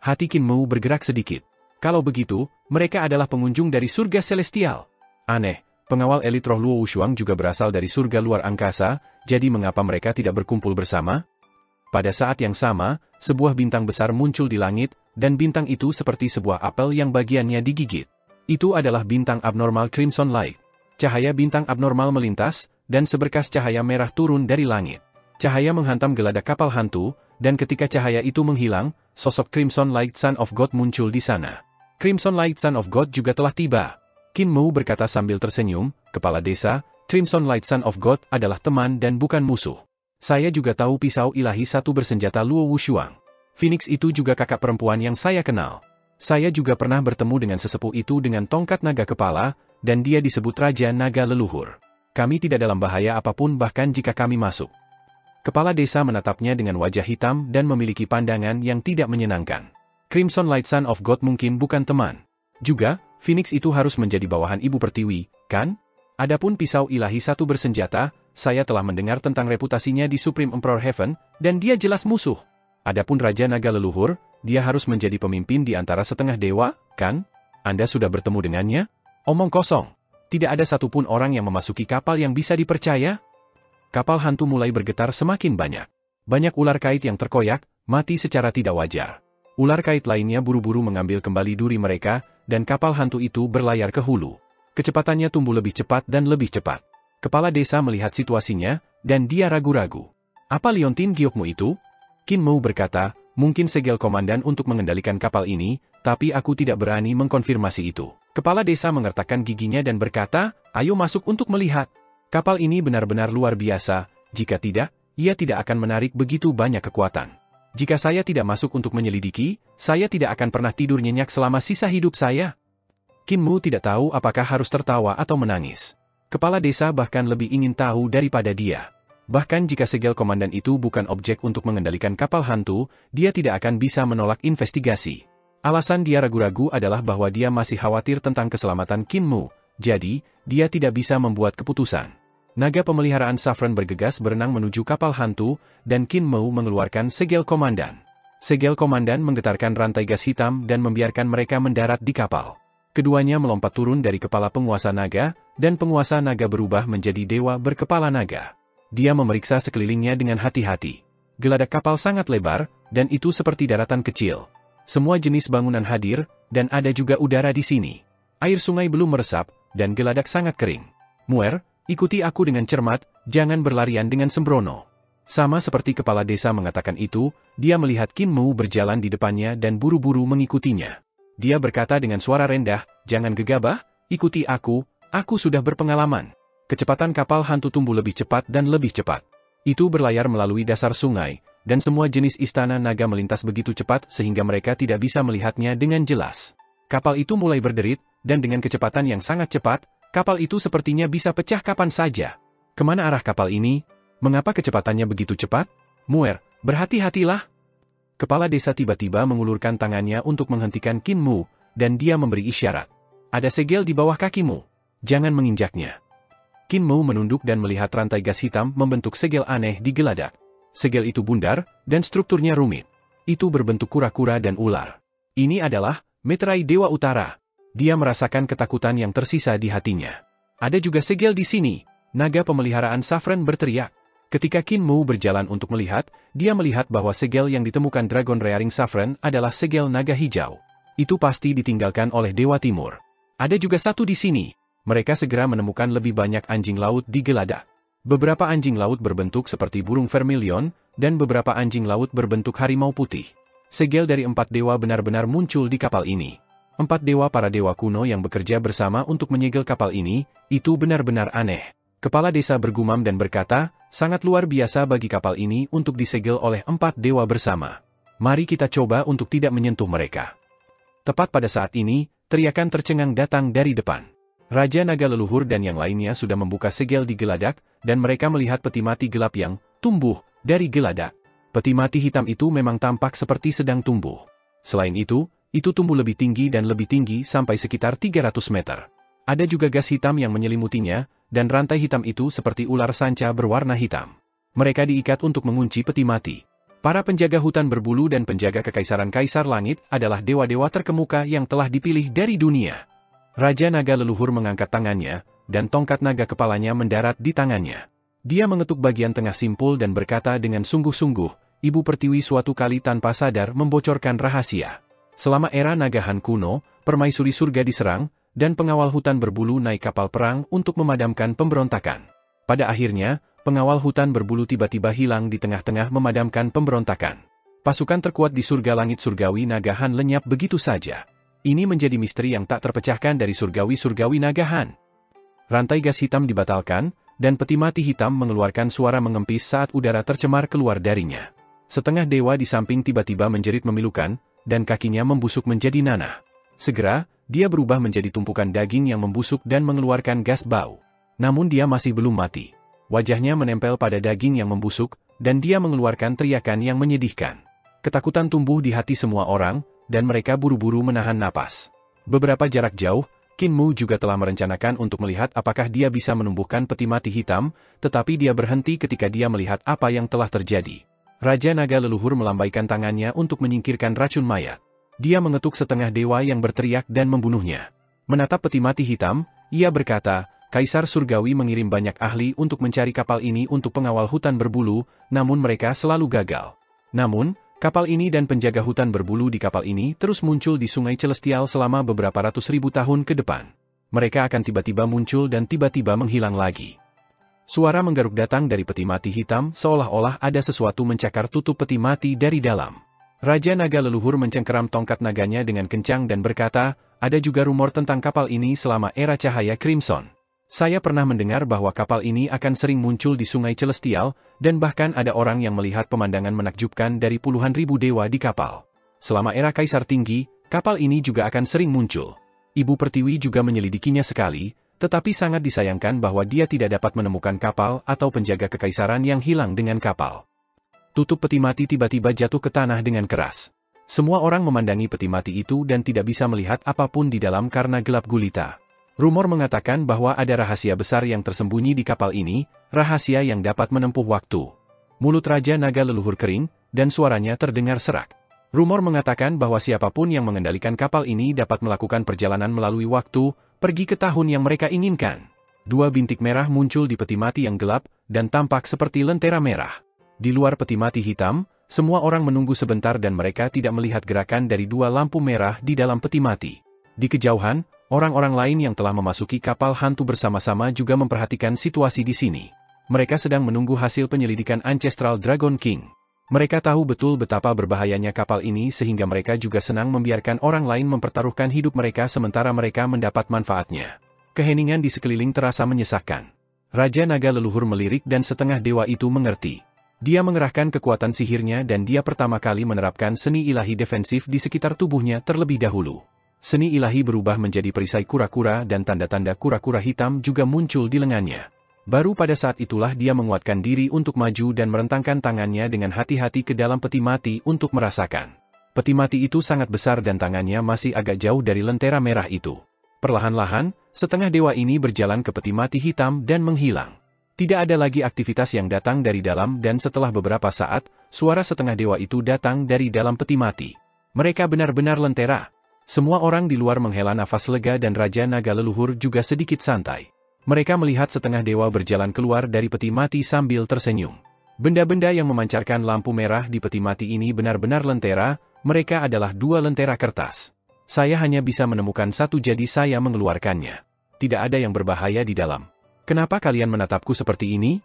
Hati Qin Mu bergerak sedikit. Kalau begitu, mereka adalah pengunjung dari surga celestial. Aneh, pengawal elit roh Luo Wushuang juga berasal dari surga luar angkasa, jadi mengapa mereka tidak berkumpul bersama? Pada saat yang sama, sebuah bintang besar muncul di langit, dan bintang itu seperti sebuah apel yang bagiannya digigit. Itu adalah bintang abnormal Crimson Light. Cahaya bintang abnormal melintas, dan seberkas cahaya merah turun dari langit. Cahaya menghantam geladak kapal hantu, dan ketika cahaya itu menghilang, sosok Crimson Light Son of God muncul di sana. Crimson Light Son of God juga telah tiba. Qin Mu berkata sambil tersenyum, Kepala Desa, Crimson Light Son of God adalah teman dan bukan musuh. Saya juga tahu pisau ilahi satu bersenjata Luo Wushuang. Phoenix itu juga kakak perempuan yang saya kenal. Saya juga pernah bertemu dengan sesepuh itu dengan tongkat naga kepala, dan dia disebut Raja Naga Leluhur. Kami tidak dalam bahaya apapun bahkan jika kami masuk. Kepala desa menatapnya dengan wajah hitam dan memiliki pandangan yang tidak menyenangkan. Crimson Light Son of God mungkin bukan teman. Juga, Phoenix itu harus menjadi bawahan Ibu Pertiwi, kan? Adapun pisau ilahi satu bersenjata, saya telah mendengar tentang reputasinya di Supreme Emperor Heaven, dan dia jelas musuh. Adapun Raja Naga Leluhur, dia harus menjadi pemimpin di antara setengah dewa, kan? Anda sudah bertemu dengannya? Omong kosong. Tidak ada satupun orang yang memasuki kapal yang bisa dipercaya. Kapal hantu mulai bergetar semakin banyak. Banyak ular kait yang terkoyak, mati secara tidak wajar. Ular kait lainnya buru-buru mengambil kembali duri mereka, dan kapal hantu itu berlayar ke hulu. Kecepatannya tumbuh lebih cepat dan lebih cepat. Kepala desa melihat situasinya, dan dia ragu-ragu. Apa liontin giokmu itu? Qin Mu berkata, mungkin segel komandan untuk mengendalikan kapal ini, tapi aku tidak berani mengkonfirmasi itu. Kepala desa mengertakkan giginya dan berkata, ayo masuk untuk melihat. Kapal ini benar-benar luar biasa, jika tidak, ia tidak akan menarik begitu banyak kekuatan. Jika saya tidak masuk untuk menyelidiki, saya tidak akan pernah tidur nyenyak selama sisa hidup saya. Qin Mu tidak tahu apakah harus tertawa atau menangis. Kepala desa bahkan lebih ingin tahu daripada dia. Bahkan jika segel komandan itu bukan objek untuk mengendalikan kapal hantu, dia tidak akan bisa menolak investigasi. Alasan dia ragu-ragu adalah bahwa dia masih khawatir tentang keselamatan Qin Mu. Jadi, dia tidak bisa membuat keputusan. Naga pemeliharaan Saffron bergegas berenang menuju kapal hantu, dan Qin Mu mengeluarkan segel komandan. Segel komandan menggetarkan rantai gas hitam dan membiarkan mereka mendarat di kapal. Keduanya melompat turun dari kepala penguasa naga, dan penguasa naga berubah menjadi dewa berkepala naga. Dia memeriksa sekelilingnya dengan hati-hati. Geladak kapal sangat lebar, dan itu seperti daratan kecil. Semua jenis bangunan hadir, dan ada juga udara di sini. Air sungai belum meresap, dan geladak sangat kering. Muer, ikuti aku dengan cermat, jangan berlarian dengan sembrono. Sama seperti kepala desa mengatakan itu, dia melihat Qin Mu berjalan di depannya dan buru-buru mengikutinya. Dia berkata dengan suara rendah, jangan gegabah, ikuti aku sudah berpengalaman. Kecepatan kapal hantu tumbuh lebih cepat dan lebih cepat. Itu berlayar melalui dasar sungai, dan semua jenis istana naga melintas begitu cepat sehingga mereka tidak bisa melihatnya dengan jelas. Kapal itu mulai berderit, dan dengan kecepatan yang sangat cepat, kapal itu sepertinya bisa pecah kapan saja. Kemana arah kapal ini? Mengapa kecepatannya begitu cepat? Muer, berhati-hatilah. Kepala desa tiba-tiba mengulurkan tangannya untuk menghentikan Qin Mu, dan dia memberi isyarat. Ada segel di bawah kakimu. Jangan menginjaknya. Qin Mu menunduk dan melihat rantai gas hitam membentuk segel aneh di geladak. Segel itu bundar, dan strukturnya rumit. Itu berbentuk kura-kura dan ular. Ini adalah meterai Dewa Utara. Dia merasakan ketakutan yang tersisa di hatinya. Ada juga segel di sini. Naga pemeliharaan Saffron berteriak. Ketika Qin Mu berjalan untuk melihat, dia melihat bahwa segel yang ditemukan Dragon Rearing Saffron adalah segel naga hijau. Itu pasti ditinggalkan oleh Dewa Timur. Ada juga satu di sini. Mereka segera menemukan lebih banyak anjing laut di geladak. Beberapa anjing laut berbentuk seperti burung vermilion, dan beberapa anjing laut berbentuk harimau putih. Segel dari 4 dewa benar-benar muncul di kapal ini. 4 dewa para dewa kuno yang bekerja bersama untuk menyegel kapal ini, itu benar-benar aneh. Kepala desa bergumam dan berkata, sangat luar biasa bagi kapal ini untuk disegel oleh 4 dewa bersama. Mari kita coba untuk tidak menyentuh mereka. Tepat pada saat ini, teriakan tercengang datang dari depan. Raja Naga Leluhur dan yang lainnya sudah membuka segel di geladak, dan mereka melihat peti mati gelap yang tumbuh dari geladak. Peti mati hitam itu memang tampak seperti sedang tumbuh. Selain itu tumbuh lebih tinggi dan lebih tinggi sampai sekitar 300 meter. Ada juga gas hitam yang menyelimutinya, dan rantai hitam itu seperti ular sanca berwarna hitam. Mereka diikat untuk mengunci peti mati. Para penjaga hutan berbulu dan penjaga kekaisaran Kaisar Langit adalah dewa-dewa terkemuka yang telah dipilih dari dunia. Raja Naga Leluhur mengangkat tangannya, dan tongkat naga kepalanya mendarat di tangannya. Dia mengetuk bagian tengah simpul dan berkata dengan sungguh-sungguh, Ibu Pertiwi suatu kali tanpa sadar membocorkan rahasia. Selama era Naga Han kuno, permaisuri surga diserang, dan pengawal hutan berbulu naik kapal perang untuk memadamkan pemberontakan. Pada akhirnya, pengawal hutan berbulu tiba-tiba hilang di tengah-tengah memadamkan pemberontakan. Pasukan terkuat di surga langit surgawi Naga Han lenyap begitu saja. Ini menjadi misteri yang tak terpecahkan dari surgawi-surgawi Naga Han. Rantai gas hitam dibatalkan, dan peti mati hitam mengeluarkan suara mengempis saat udara tercemar keluar darinya. Setengah dewa di samping tiba-tiba menjerit memilukan, dan kakinya membusuk menjadi nanah. Segera, dia berubah menjadi tumpukan daging yang membusuk dan mengeluarkan gas bau. Namun dia masih belum mati. Wajahnya menempel pada daging yang membusuk, dan dia mengeluarkan teriakan yang menyedihkan. Ketakutan tumbuh di hati semua orang, dan mereka buru-buru menahan napas. Beberapa jarak jauh, Qin Mu juga telah merencanakan untuk melihat apakah dia bisa menumbuhkan peti mati hitam, tetapi dia berhenti ketika dia melihat apa yang telah terjadi. Raja Naga Leluhur melambaikan tangannya untuk menyingkirkan racun mayat. Dia mengetuk setengah dewa yang berteriak dan membunuhnya. Menatap peti mati hitam, ia berkata, Kaisar Surgawi mengirim banyak ahli untuk mencari kapal ini untuk pengawal hutan berbulu, namun mereka selalu gagal. Namun, kapal ini dan penjaga hutan berbulu di kapal ini terus muncul di Sungai Celestial selama beberapa ratus ribu tahun ke depan. Mereka akan tiba-tiba muncul dan tiba-tiba menghilang lagi. Suara menggaruk datang dari peti mati hitam seolah-olah ada sesuatu mencakar tutup peti mati dari dalam. Raja Naga Leluhur mencengkeram tongkat naganya dengan kencang dan berkata, ada juga rumor tentang kapal ini selama era cahaya Crimson. Saya pernah mendengar bahwa kapal ini akan sering muncul di Sungai Celestial, dan bahkan ada orang yang melihat pemandangan menakjubkan dari puluhan ribu dewa di kapal. Selama era Kaisar Tinggi, kapal ini juga akan sering muncul. Ibu Pertiwi juga menyelidikinya sekali, tetapi sangat disayangkan bahwa dia tidak dapat menemukan kapal atau penjaga kekaisaran yang hilang dengan kapal. Tutup peti mati tiba-tiba jatuh ke tanah dengan keras. Semua orang memandangi peti mati itu dan tidak bisa melihat apapun di dalam karena gelap gulita. Rumor mengatakan bahwa ada rahasia besar yang tersembunyi di kapal ini, rahasia yang dapat menempuh waktu. Mulut Raja Naga Leluhur kering, dan suaranya terdengar serak. Rumor mengatakan bahwa siapapun yang mengendalikan kapal ini dapat melakukan perjalanan melalui waktu, pergi ke tahun yang mereka inginkan. 2 bintik merah muncul di peti mati yang gelap, dan tampak seperti lentera merah. Di luar peti mati hitam, semua orang menunggu sebentar dan mereka tidak melihat gerakan dari 2 lampu merah di dalam peti mati. Di kejauhan, orang-orang lain yang telah memasuki kapal hantu bersama-sama juga memperhatikan situasi di sini. Mereka sedang menunggu hasil penyelidikan Ancestral Dragon King. Mereka tahu betul betapa berbahayanya kapal ini sehingga mereka juga senang membiarkan orang lain mempertaruhkan hidup mereka sementara mereka mendapat manfaatnya. Keheningan di sekeliling terasa menyesakkan. Raja Naga Leluhur melirik dan setengah dewa itu mengerti. Dia mengerahkan kekuatan sihirnya dan dia pertama kali menerapkan seni ilahi defensif di sekitar tubuhnya terlebih dahulu. Seni ilahi berubah menjadi perisai kura-kura dan tanda-tanda kura-kura hitam juga muncul di lengannya. Baru pada saat itulah dia menguatkan diri untuk maju dan merentangkan tangannya dengan hati-hati ke dalam peti mati untuk merasakan. Peti mati itu sangat besar dan tangannya masih agak jauh dari lentera merah itu. Perlahan-lahan, setengah dewa ini berjalan ke peti mati hitam dan menghilang. Tidak ada lagi aktivitas yang datang dari dalam dan setelah beberapa saat, suara setengah dewa itu datang dari dalam peti mati. Mereka benar-benar lentera. Semua orang di luar menghela nafas lega dan Raja Naga Leluhur juga sedikit santai. Mereka melihat setengah dewa berjalan keluar dari peti mati sambil tersenyum. Benda-benda yang memancarkan lampu merah di peti mati ini benar-benar lentera, mereka adalah 2 lentera kertas. Saya hanya bisa menemukan 1 jadi saya mengeluarkannya. Tidak ada yang berbahaya di dalam. Kenapa kalian menatapku seperti ini?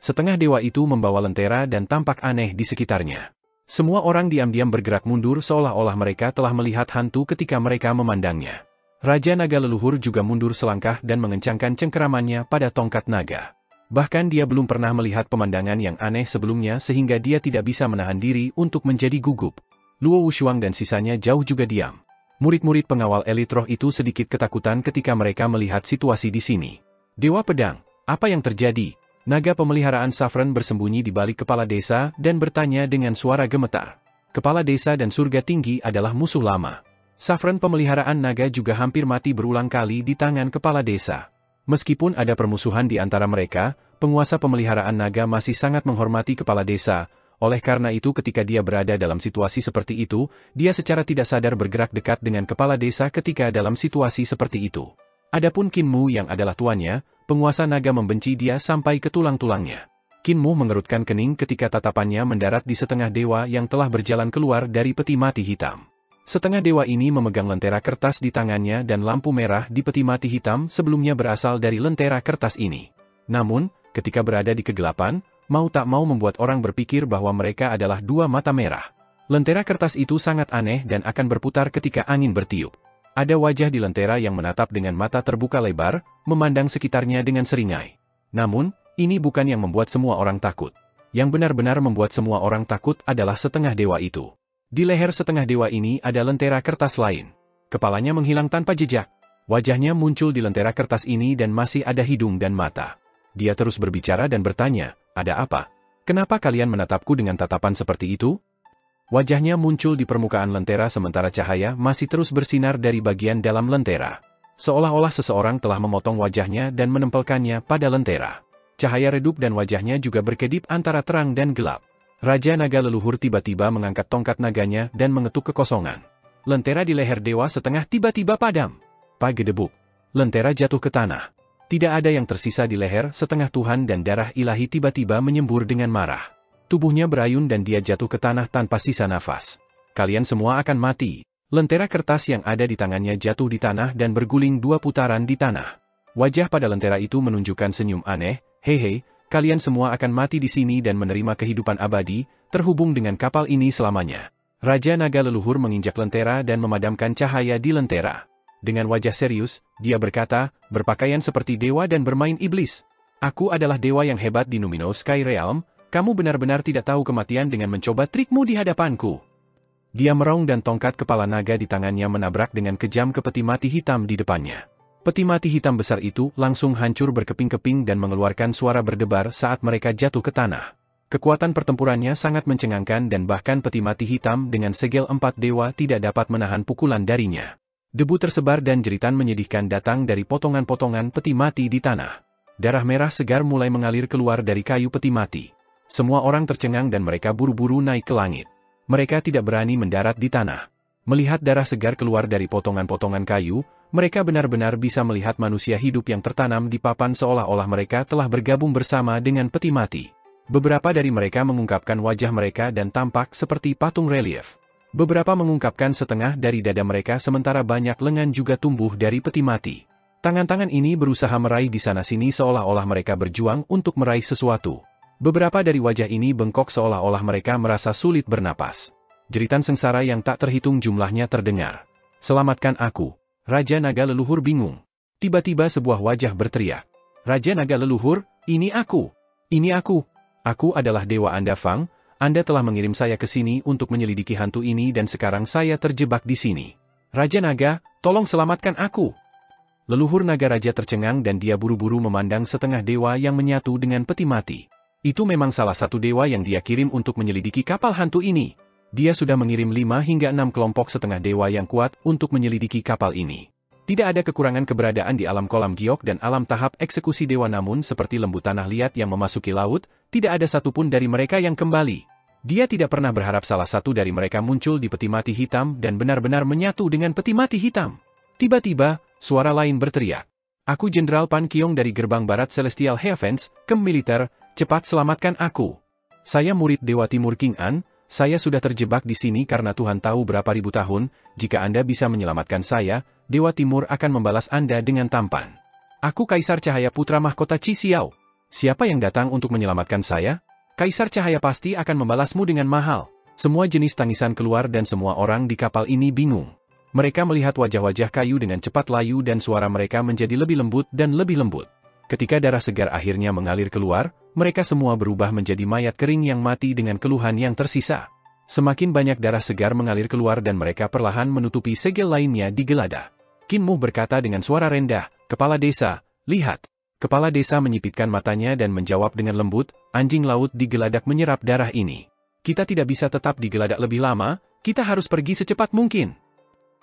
Setengah dewa itu membawa lentera dan tampak aneh di sekitarnya. Semua orang diam-diam bergerak mundur seolah-olah mereka telah melihat hantu ketika mereka memandangnya. Raja Naga Leluhur juga mundur selangkah dan mengencangkan cengkeramannya pada tongkat naga. Bahkan dia belum pernah melihat pemandangan yang aneh sebelumnya sehingga dia tidak bisa menahan diri untuk menjadi gugup. Luo Wushuang dan sisanya jauh juga diam. Murid-murid pengawal elit roh itu sedikit ketakutan ketika mereka melihat situasi di sini. Dewa Pedang, apa yang terjadi? Naga pemeliharaan Saffron bersembunyi di balik kepala desa dan bertanya dengan suara gemetar. Kepala desa dan surga tinggi adalah musuh lama. Saffron pemeliharaan naga juga hampir mati berulang kali di tangan kepala desa. Meskipun ada permusuhan di antara mereka, penguasa pemeliharaan naga masih sangat menghormati kepala desa. Oleh karena itu ketika dia berada dalam situasi seperti itu, dia secara tidak sadar bergerak dekat dengan kepala desa ketika dalam situasi seperti itu. Adapun Qin Mu yang adalah tuannya, penguasa naga membenci dia sampai ke tulang-tulangnya. Qin Mu mengerutkan kening ketika tatapannya mendarat di setengah dewa yang telah berjalan keluar dari peti mati hitam. Setengah dewa ini memegang lentera kertas di tangannya dan lampu merah di peti mati hitam sebelumnya berasal dari lentera kertas ini. Namun, ketika berada di kegelapan, mau tak mau membuat orang berpikir bahwa mereka adalah 2 mata merah. Lentera kertas itu sangat aneh dan akan berputar ketika angin bertiup. Ada wajah di lentera yang menatap dengan mata terbuka lebar, memandang sekitarnya dengan seringai. Namun, ini bukan yang membuat semua orang takut. Yang benar-benar membuat semua orang takut adalah setengah dewa itu. Di leher setengah dewa ini ada lentera kertas lain. Kepalanya menghilang tanpa jejak. Wajahnya muncul di lentera kertas ini dan masih ada hidung dan mata. Dia terus berbicara dan bertanya, "Ada apa? Kenapa kalian menatapku dengan tatapan seperti itu?" Wajahnya muncul di permukaan lentera sementara cahaya masih terus bersinar dari bagian dalam lentera. Seolah-olah seseorang telah memotong wajahnya dan menempelkannya pada lentera. Cahaya redup dan wajahnya juga berkedip antara terang dan gelap. Raja Naga Leluhur tiba-tiba mengangkat tongkat naganya dan mengetuk kekosongan. Lentera di leher dewa setengah tiba-tiba padam. Pagedebuk. Lentera jatuh ke tanah. Tidak ada yang tersisa di leher setengah Tuhan dan darah ilahi tiba-tiba menyembur dengan marah. Tubuhnya berayun dan dia jatuh ke tanah tanpa sisa nafas. Kalian semua akan mati. Lentera kertas yang ada di tangannya jatuh di tanah dan berguling 2 putaran di tanah. Wajah pada lentera itu menunjukkan senyum aneh. Hehe, kalian semua akan mati di sini dan menerima kehidupan abadi, terhubung dengan kapal ini selamanya. Raja Naga Leluhur menginjak lentera dan memadamkan cahaya di lentera. Dengan wajah serius, dia berkata, berpakaian seperti dewa dan bermain iblis. Aku adalah dewa yang hebat di Numinous Sky Realm, kamu benar-benar tidak tahu kematian dengan mencoba trikmu di hadapanku. Dia meraung dan tongkat kepala naga di tangannya menabrak dengan kejam ke peti mati hitam di depannya. Peti mati hitam besar itu langsung hancur berkeping-keping dan mengeluarkan suara berdebar saat mereka jatuh ke tanah. Kekuatan pertempurannya sangat mencengangkan dan bahkan peti mati hitam dengan segel 4 dewa tidak dapat menahan pukulan darinya. Debu tersebar dan jeritan menyedihkan datang dari potongan-potongan peti mati di tanah. Darah merah segar mulai mengalir keluar dari kayu peti mati. Semua orang tercengang dan mereka buru-buru naik ke langit. Mereka tidak berani mendarat di tanah. Melihat darah segar keluar dari potongan-potongan kayu, mereka benar-benar bisa melihat manusia hidup yang tertanam di papan seolah-olah mereka telah bergabung bersama dengan peti mati. Beberapa dari mereka mengungkapkan wajah mereka dan tampak seperti patung relief. Beberapa mengungkapkan setengah dari dada mereka sementara banyak lengan juga tumbuh dari peti mati. Tangan-tangan ini berusaha meraih di sana-sini seolah-olah mereka berjuang untuk meraih sesuatu. Beberapa dari wajah ini bengkok seolah-olah mereka merasa sulit bernapas. Jeritan sengsara yang tak terhitung jumlahnya terdengar. "Selamatkan aku." Raja Naga Leluhur bingung. Tiba-tiba sebuah wajah berteriak. "Raja Naga Leluhur, ini aku. Ini aku. Aku adalah Dewa Anda Fang. Anda telah mengirim saya ke sini untuk menyelidiki hantu ini dan sekarang saya terjebak di sini. Raja Naga, tolong selamatkan aku." Leluhur Naga Raja tercengang dan dia buru-buru memandang setengah dewa yang menyatu dengan peti mati. Itu memang salah satu dewa yang dia kirim untuk menyelidiki kapal hantu ini. Dia sudah mengirim 5 hingga 6 kelompok setengah dewa yang kuat untuk menyelidiki kapal ini. Tidak ada kekurangan keberadaan di alam kolam giok dan alam tahap eksekusi dewa, namun seperti lembu tanah liat yang memasuki laut, tidak ada satupun dari mereka yang kembali. Dia tidak pernah berharap salah satu dari mereka muncul di peti mati hitam dan benar-benar menyatu dengan peti mati hitam. Tiba-tiba, suara lain berteriak. Aku Jenderal Pan Kiong dari Gerbang Barat Celestial Heavens, Camp Militer, cepat selamatkan aku. Saya murid Dewa Timur King An, saya sudah terjebak di sini karena Tuhan tahu berapa ribu tahun, jika Anda bisa menyelamatkan saya, Dewa Timur akan membalas Anda dengan tampan. Aku Kaisar Cahaya Putra Mahkota Chi Xiao. Siapa yang datang untuk menyelamatkan saya? Kaisar Cahaya pasti akan membalasmu dengan mahal. Semua jenis tangisan keluar dan semua orang di kapal ini bingung. Mereka melihat wajah-wajah kayu dengan cepat layu dan suara mereka menjadi lebih lembut dan lebih lembut. Ketika darah segar akhirnya mengalir keluar, mereka semua berubah menjadi mayat kering yang mati dengan keluhan yang tersisa. Semakin banyak darah segar mengalir keluar dan mereka perlahan menutupi segel lainnya di geladak. Qin Mu berkata dengan suara rendah, "Kepala desa, lihat." Kepala desa menyipitkan matanya dan menjawab dengan lembut, "Anjing laut di geladak menyerap darah ini. Kita tidak bisa tetap di geladak lebih lama, kita harus pergi secepat mungkin."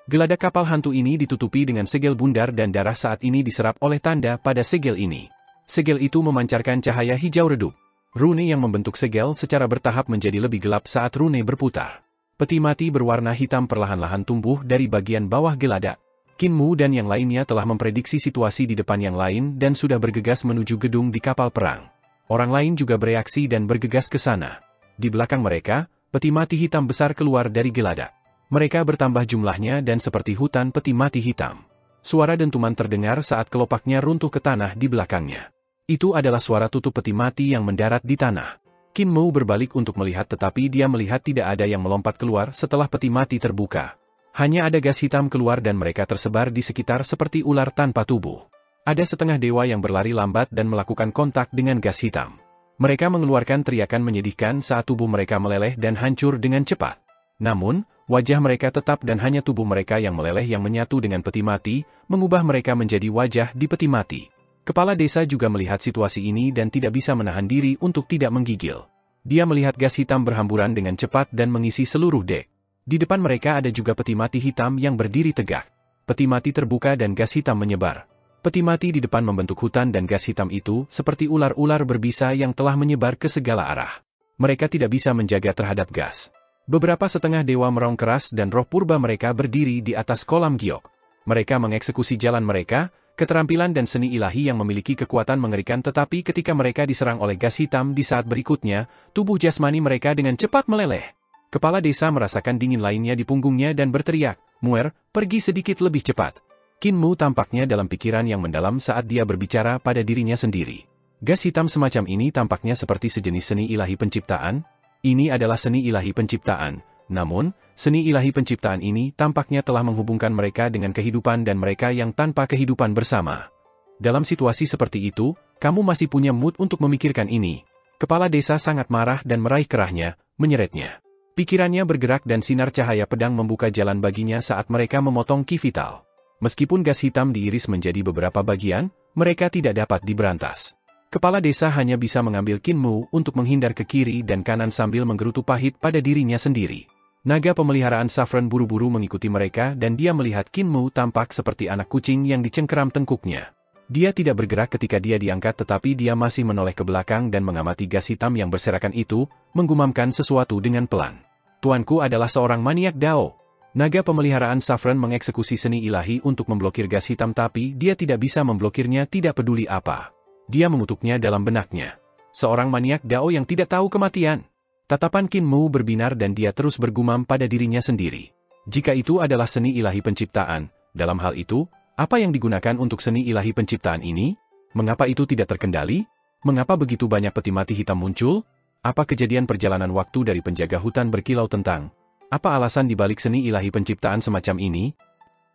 Geladak kapal hantu ini ditutupi dengan segel bundar dan darah saat ini diserap oleh tanda pada segel ini. Segel itu memancarkan cahaya hijau redup. Rune yang membentuk segel secara bertahap menjadi lebih gelap saat rune berputar. Peti mati berwarna hitam perlahan-lahan tumbuh dari bagian bawah geladak. Qin Mu dan yang lainnya telah memprediksi situasi di depan yang lain dan sudah bergegas menuju gedung di kapal perang. Orang lain juga bereaksi dan bergegas ke sana. Di belakang mereka, peti mati hitam besar keluar dari geladak. Mereka bertambah jumlahnya dan seperti hutan peti mati hitam. Suara dentuman terdengar saat kelopaknya runtuh ke tanah di belakangnya. Itu adalah suara tutup peti mati yang mendarat di tanah. Qin Mu berbalik untuk melihat tetapi dia melihat tidak ada yang melompat keluar setelah peti mati terbuka. Hanya ada gas hitam keluar dan mereka tersebar di sekitar seperti ular tanpa tubuh. Ada setengah dewa yang berlari lambat dan melakukan kontak dengan gas hitam. Mereka mengeluarkan teriakan menyedihkan saat tubuh mereka meleleh dan hancur dengan cepat. Namun, wajah mereka tetap dan hanya tubuh mereka yang meleleh yang menyatu dengan peti mati, mengubah mereka menjadi wajah di peti mati. Kepala desa juga melihat situasi ini dan tidak bisa menahan diri untuk tidak menggigil. Dia melihat gas hitam berhamburan dengan cepat dan mengisi seluruh dek. Di depan mereka ada juga peti mati hitam yang berdiri tegak. Peti mati terbuka dan gas hitam menyebar. Peti mati di depan membentuk hutan dan gas hitam itu seperti ular-ular berbisa yang telah menyebar ke segala arah. Mereka tidak bisa menjaga terhadap gas. Beberapa setengah dewa meraung keras dan roh purba mereka berdiri di atas kolam giok. Mereka mengeksekusi jalan mereka, keterampilan dan seni ilahi yang memiliki kekuatan mengerikan, tetapi ketika mereka diserang oleh gas hitam di saat berikutnya, tubuh jasmani mereka dengan cepat meleleh. Kepala desa merasakan dingin lainnya di punggungnya dan berteriak, "Muer, pergi sedikit lebih cepat." Qin Mu tampaknya dalam pikiran yang mendalam saat dia berbicara pada dirinya sendiri. Gas hitam semacam ini tampaknya seperti sejenis seni ilahi penciptaan. Ini adalah seni ilahi penciptaan. Namun, seni ilahi penciptaan ini tampaknya telah menghubungkan mereka dengan kehidupan dan mereka yang tanpa kehidupan bersama. Dalam situasi seperti itu, kamu masih punya mood untuk memikirkan ini. Kepala desa sangat marah dan meraih kerahnya, menyeretnya. Pikirannya bergerak dan sinar cahaya pedang membuka jalan baginya saat mereka memotong ki vital. Meskipun gas hitam diiris menjadi beberapa bagian, mereka tidak dapat diberantas. Kepala desa hanya bisa mengambil Qin Mu untuk menghindar ke kiri dan kanan sambil menggerutu pahit pada dirinya sendiri. Naga pemeliharaan Saffron buru-buru mengikuti mereka dan dia melihat Qin Mu tampak seperti anak kucing yang dicengkeram tengkuknya. Dia tidak bergerak ketika dia diangkat tetapi dia masih menoleh ke belakang dan mengamati gas hitam yang berserakan itu, menggumamkan sesuatu dengan pelan. "Tuanku adalah seorang maniak Dao." Naga pemeliharaan Saffron mengeksekusi seni ilahi untuk memblokir gas hitam tapi dia tidak bisa memblokirnya tidak peduli apa. Dia mengutuknya dalam benaknya. Seorang maniak Dao yang tidak tahu kematian. Tatapan Qin Mu berbinar dan dia terus bergumam pada dirinya sendiri. Jika itu adalah seni ilahi penciptaan, dalam hal itu, apa yang digunakan untuk seni ilahi penciptaan ini? Mengapa itu tidak terkendali? Mengapa begitu banyak peti mati hitam muncul? Apa kejadian perjalanan waktu dari penjaga hutan berkilau tentang? Apa alasan dibalik seni ilahi penciptaan semacam ini?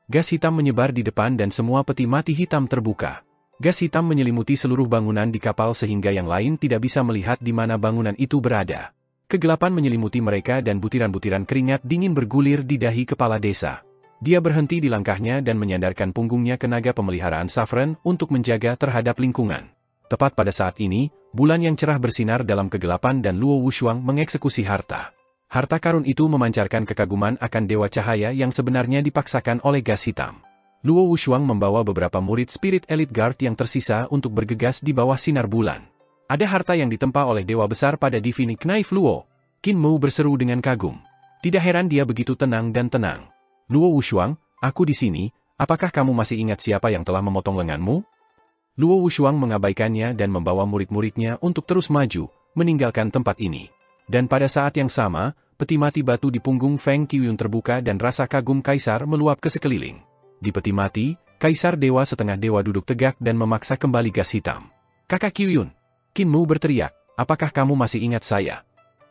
Gas hitam menyebar di depan dan semua peti mati hitam terbuka. Gas hitam menyelimuti seluruh bangunan di kapal sehingga yang lain tidak bisa melihat di mana bangunan itu berada. Kegelapan menyelimuti mereka dan butiran-butiran keringat dingin bergulir di dahi kepala desa. Dia berhenti di langkahnya dan menyandarkan punggungnya ke naga pemeliharaan Saffron untuk menjaga terhadap lingkungan. Tepat pada saat ini, bulan yang cerah bersinar dalam kegelapan dan Luo Wushuang mengeksekusi harta. Harta karun itu memancarkan kekaguman akan dewa cahaya yang sebenarnya dipaksakan oleh gas hitam. Luo Wushuang membawa beberapa murid Spirit Elite Guard yang tersisa untuk bergegas di bawah sinar bulan. Ada harta yang ditempa oleh Dewa Besar pada Divine Knife Luo. Qin Mu berseru dengan kagum. Tidak heran dia begitu tenang dan tenang. Luo Wushuang, aku di sini, apakah kamu masih ingat siapa yang telah memotong lenganmu? Luo Wushuang mengabaikannya dan membawa murid-muridnya untuk terus maju, meninggalkan tempat ini. Dan pada saat yang sama, peti mati batu di punggung Feng Qiuyun terbuka dan rasa kagum kaisar meluap ke sekeliling. Di peti mati, kaisar dewa setengah dewa duduk tegak dan memaksa kembali gas hitam. Kakak Qiuyun, Qin Mu berteriak, apakah kamu masih ingat saya?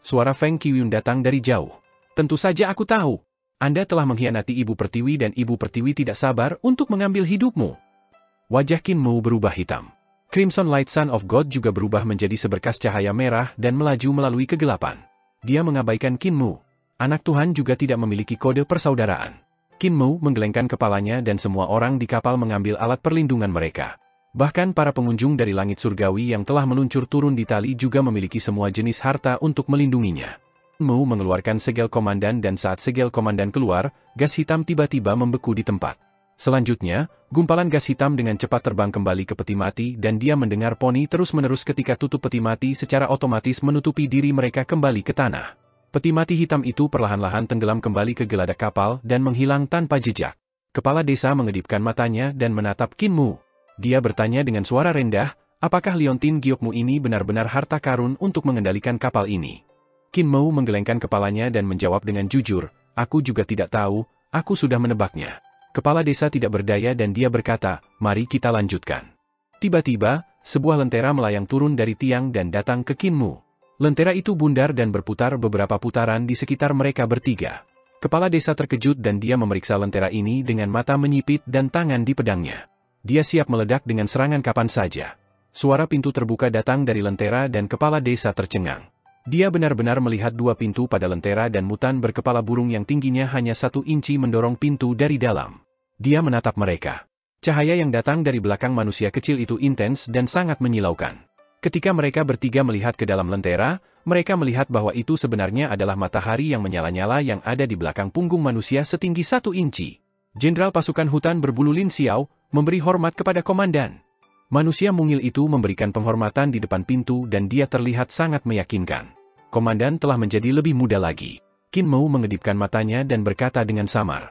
Suara Feng Qiuyun datang dari jauh. Tentu saja aku tahu. Anda telah mengkhianati Ibu Pertiwi dan Ibu Pertiwi tidak sabar untuk mengambil hidupmu. Wajah Qin Mu berubah hitam. Crimson Light Son of God juga berubah menjadi seberkas cahaya merah dan melaju melalui kegelapan. Dia mengabaikan Qin Mu. Anak Tuhan juga tidak memiliki kode persaudaraan. Qin Mu menggelengkan kepalanya dan semua orang di kapal mengambil alat perlindungan mereka. Bahkan para pengunjung dari langit surgawi yang telah meluncur turun di tali juga memiliki semua jenis harta untuk melindunginya. Qin Mu mengeluarkan segel komandan dan saat segel komandan keluar, gas hitam tiba-tiba membeku di tempat. Selanjutnya, gumpalan gas hitam dengan cepat terbang kembali ke peti mati dan dia mendengar poni terus-menerus ketika tutup peti mati secara otomatis menutupi diri mereka kembali ke tanah. Peti mati hitam itu perlahan-lahan tenggelam kembali ke geladak kapal dan menghilang tanpa jejak. Kepala desa mengedipkan matanya dan menatap Qin Mu. Dia bertanya dengan suara rendah, apakah liontin giokmu ini benar-benar harta karun untuk mengendalikan kapal ini? Qin Mu menggelengkan kepalanya dan menjawab dengan jujur, aku juga tidak tahu, aku sudah menebaknya. Kepala desa tidak berdaya dan dia berkata, mari kita lanjutkan. Tiba-tiba, sebuah lentera melayang turun dari tiang dan datang ke Qin Mu. Lentera itu bundar dan berputar beberapa putaran di sekitar mereka bertiga. Kepala desa terkejut dan dia memeriksa lentera ini dengan mata menyipit dan tangan di pedangnya. Dia siap meledak dengan serangan kapan saja. Suara pintu terbuka datang dari lentera dan kepala desa tercengang. Dia benar-benar melihat dua pintu pada lentera dan mutan berkepala burung yang tingginya hanya 1 inci mendorong pintu dari dalam. Dia menatap mereka. Cahaya yang datang dari belakang manusia kecil itu intens dan sangat menyilaukan. Ketika mereka bertiga melihat ke dalam lentera, mereka melihat bahwa itu sebenarnya adalah matahari yang menyala-nyala yang ada di belakang punggung manusia setinggi 1 inci. Jenderal pasukan hutan berbulu Lin Xiao memberi hormat kepada komandan. Manusia mungil itu memberikan penghormatan di depan pintu dan dia terlihat sangat meyakinkan. Komandan telah menjadi lebih muda lagi. Qin Mu mengedipkan matanya dan berkata dengan samar,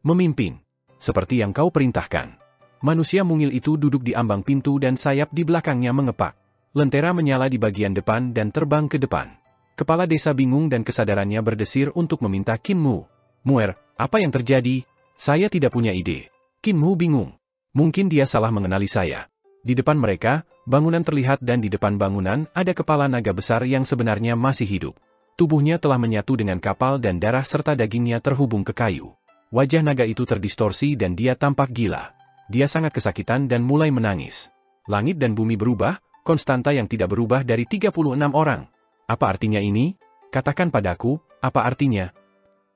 memimpin, seperti yang kau perintahkan. Manusia mungil itu duduk di ambang pintu dan sayap di belakangnya mengepak. Lentera menyala di bagian depan dan terbang ke depan. Kepala desa bingung dan kesadarannya berdesir untuk meminta Qin Mu. Muer, apa yang terjadi? Saya tidak punya ide. Qin Mu bingung. Mungkin dia salah mengenali saya. Di depan mereka, bangunan terlihat dan di depan bangunan ada kepala naga besar yang sebenarnya masih hidup. Tubuhnya telah menyatu dengan kapal dan darah serta dagingnya terhubung ke kayu. Wajah naga itu terdistorsi dan dia tampak gila. Dia sangat kesakitan dan mulai menangis. Langit dan bumi berubah, konstanta yang tidak berubah dari 36 orang. Apa artinya ini? Katakan padaku, apa artinya?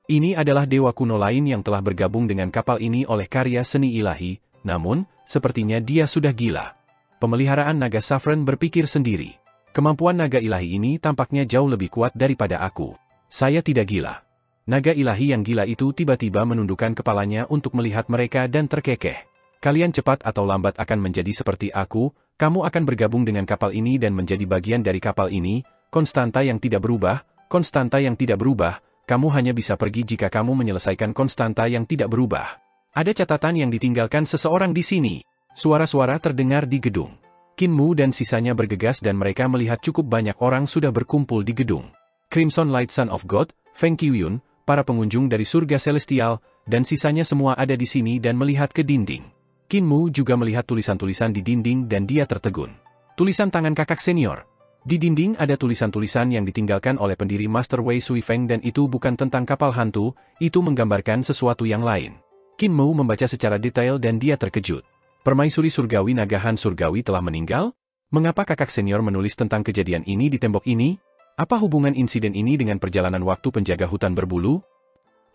Ini adalah dewa kuno lain yang telah bergabung dengan kapal ini oleh karya seni ilahi, namun, sepertinya dia sudah gila. Pemeliharaan naga Saffron berpikir sendiri. Kemampuan naga ilahi ini tampaknya jauh lebih kuat daripada aku. Saya tidak gila. Naga ilahi yang gila itu tiba-tiba menundukkan kepalanya untuk melihat mereka dan terkekeh. Kalian cepat atau lambat akan menjadi seperti aku, kamu akan bergabung dengan kapal ini dan menjadi bagian dari kapal ini, konstanta yang tidak berubah, konstanta yang tidak berubah, kamu hanya bisa pergi jika kamu menyelesaikan konstanta yang tidak berubah. Ada catatan yang ditinggalkan seseorang di sini. Suara-suara terdengar di gedung. Qin Mu dan sisanya bergegas dan mereka melihat cukup banyak orang sudah berkumpul di gedung. Crimson Light Son of God, Feng Qiuyun, para pengunjung dari surga celestial, dan sisanya semua ada di sini dan melihat ke dinding. Qin Mu juga melihat tulisan-tulisan di dinding dan dia tertegun. Tulisan tangan kakak senior. Di dinding ada tulisan-tulisan yang ditinggalkan oleh pendiri Master Wei Sui Feng dan itu bukan tentang kapal hantu, itu menggambarkan sesuatu yang lain. Qin Mu membaca secara detail dan dia terkejut. Permaisuri surgawi naga Han surgawi telah meninggal? Mengapa kakak senior menulis tentang kejadian ini di tembok ini? Apa hubungan insiden ini dengan perjalanan waktu penjaga hutan berbulu?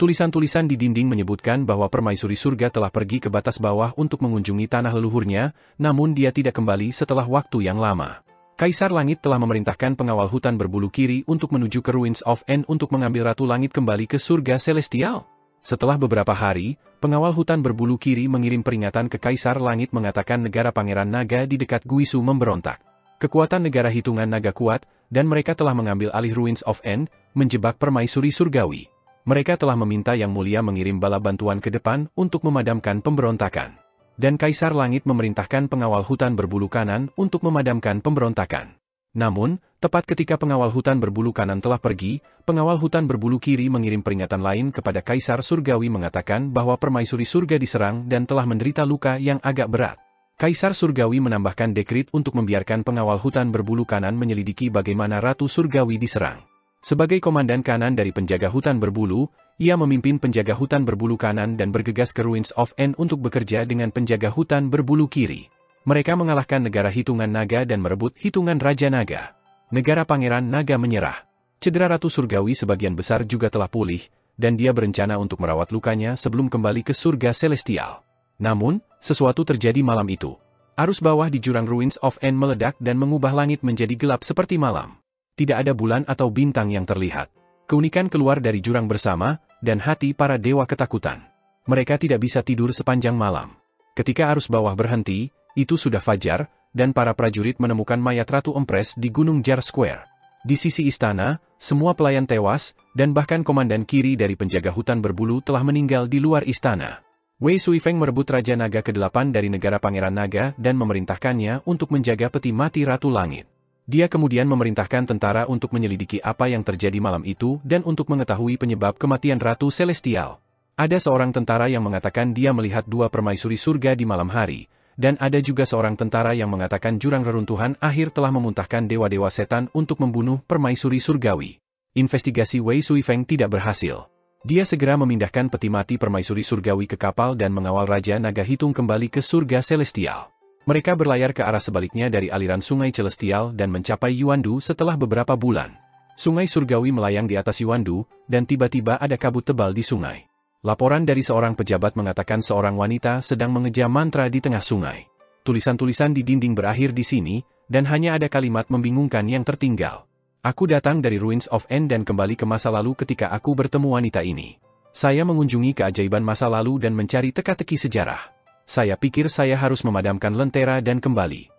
Tulisan-tulisan di dinding menyebutkan bahwa permaisuri surga telah pergi ke batas bawah untuk mengunjungi tanah leluhurnya, namun dia tidak kembali setelah waktu yang lama. Kaisar Langit telah memerintahkan pengawal hutan berbulu kiri untuk menuju ke Ruins of End untuk mengambil Ratu Langit kembali ke surga celestial. Setelah beberapa hari, pengawal hutan berbulu kiri mengirim peringatan ke Kaisar Langit mengatakan negara Pangeran Naga di dekat Guisu memberontak. Kekuatan negara hitungan naga kuat, dan mereka telah mengambil alih Ruins of End, menjebak permaisuri surgawi. Mereka telah meminta Yang Mulia mengirim bala bantuan ke depan untuk memadamkan pemberontakan. Dan Kaisar Langit memerintahkan pengawal hutan berbulu kanan untuk memadamkan pemberontakan. Namun, tepat ketika pengawal hutan berbulu kanan telah pergi, pengawal hutan berbulu kiri mengirim peringatan lain kepada Kaisar Surgawi mengatakan bahwa permaisuri surga diserang dan telah menderita luka yang agak berat. Kaisar Surgawi menambahkan dekrit untuk membiarkan pengawal hutan berbulu kanan menyelidiki bagaimana Ratu Surgawi diserang. Sebagai komandan kanan dari penjaga hutan berbulu, ia memimpin penjaga hutan berbulu kanan dan bergegas ke Ruins of End untuk bekerja dengan penjaga hutan berbulu kiri. Mereka mengalahkan negara hitungan naga dan merebut hitungan Raja Naga. Negara Pangeran Naga menyerah. Cedera Ratu Surgawi sebagian besar juga telah pulih, dan dia berencana untuk merawat lukanya sebelum kembali ke surga Celestial. Namun, sesuatu terjadi malam itu. Arus bawah di jurang Ruins of End meledak dan mengubah langit menjadi gelap seperti malam. Tidak ada bulan atau bintang yang terlihat. Keunikan keluar dari jurang bersama, dan hati para dewa ketakutan. Mereka tidak bisa tidur sepanjang malam. Ketika arus bawah berhenti, itu sudah fajar, dan para prajurit menemukan mayat Ratu Empress di Gunung Jar Square. Di sisi istana, semua pelayan tewas, dan bahkan komandan kiri dari penjaga hutan berbulu telah meninggal di luar istana. Wei Suifeng merebut Raja Naga ke-8 dari negara Pangeran Naga dan memerintahkannya untuk menjaga peti mati Ratu Langit. Dia kemudian memerintahkan tentara untuk menyelidiki apa yang terjadi malam itu dan untuk mengetahui penyebab kematian Ratu Celestial. Ada seorang tentara yang mengatakan dia melihat dua permaisuri surga di malam hari, dan ada juga seorang tentara yang mengatakan jurang reruntuhan akhir telah memuntahkan dewa-dewa setan untuk membunuh permaisuri surgawi. Investigasi Wei Suifeng tidak berhasil. Dia segera memindahkan peti mati permaisuri surgawi ke kapal dan mengawal Raja Naga Hitung kembali ke surga Celestial. Mereka berlayar ke arah sebaliknya dari aliran sungai Celestial dan mencapai Yuandu setelah beberapa bulan. Sungai surgawi melayang di atas Yuandu, dan tiba-tiba ada kabut tebal di sungai. Laporan dari seorang pejabat mengatakan seorang wanita sedang mengejam mantra di tengah sungai. Tulisan-tulisan di dinding berakhir di sini, dan hanya ada kalimat membingungkan yang tertinggal. Aku datang dari Ruins of End dan kembali ke masa lalu ketika aku bertemu wanita ini. Saya mengunjungi keajaiban masa lalu dan mencari teka-teki sejarah. Saya pikir saya harus memadamkan lentera dan kembali.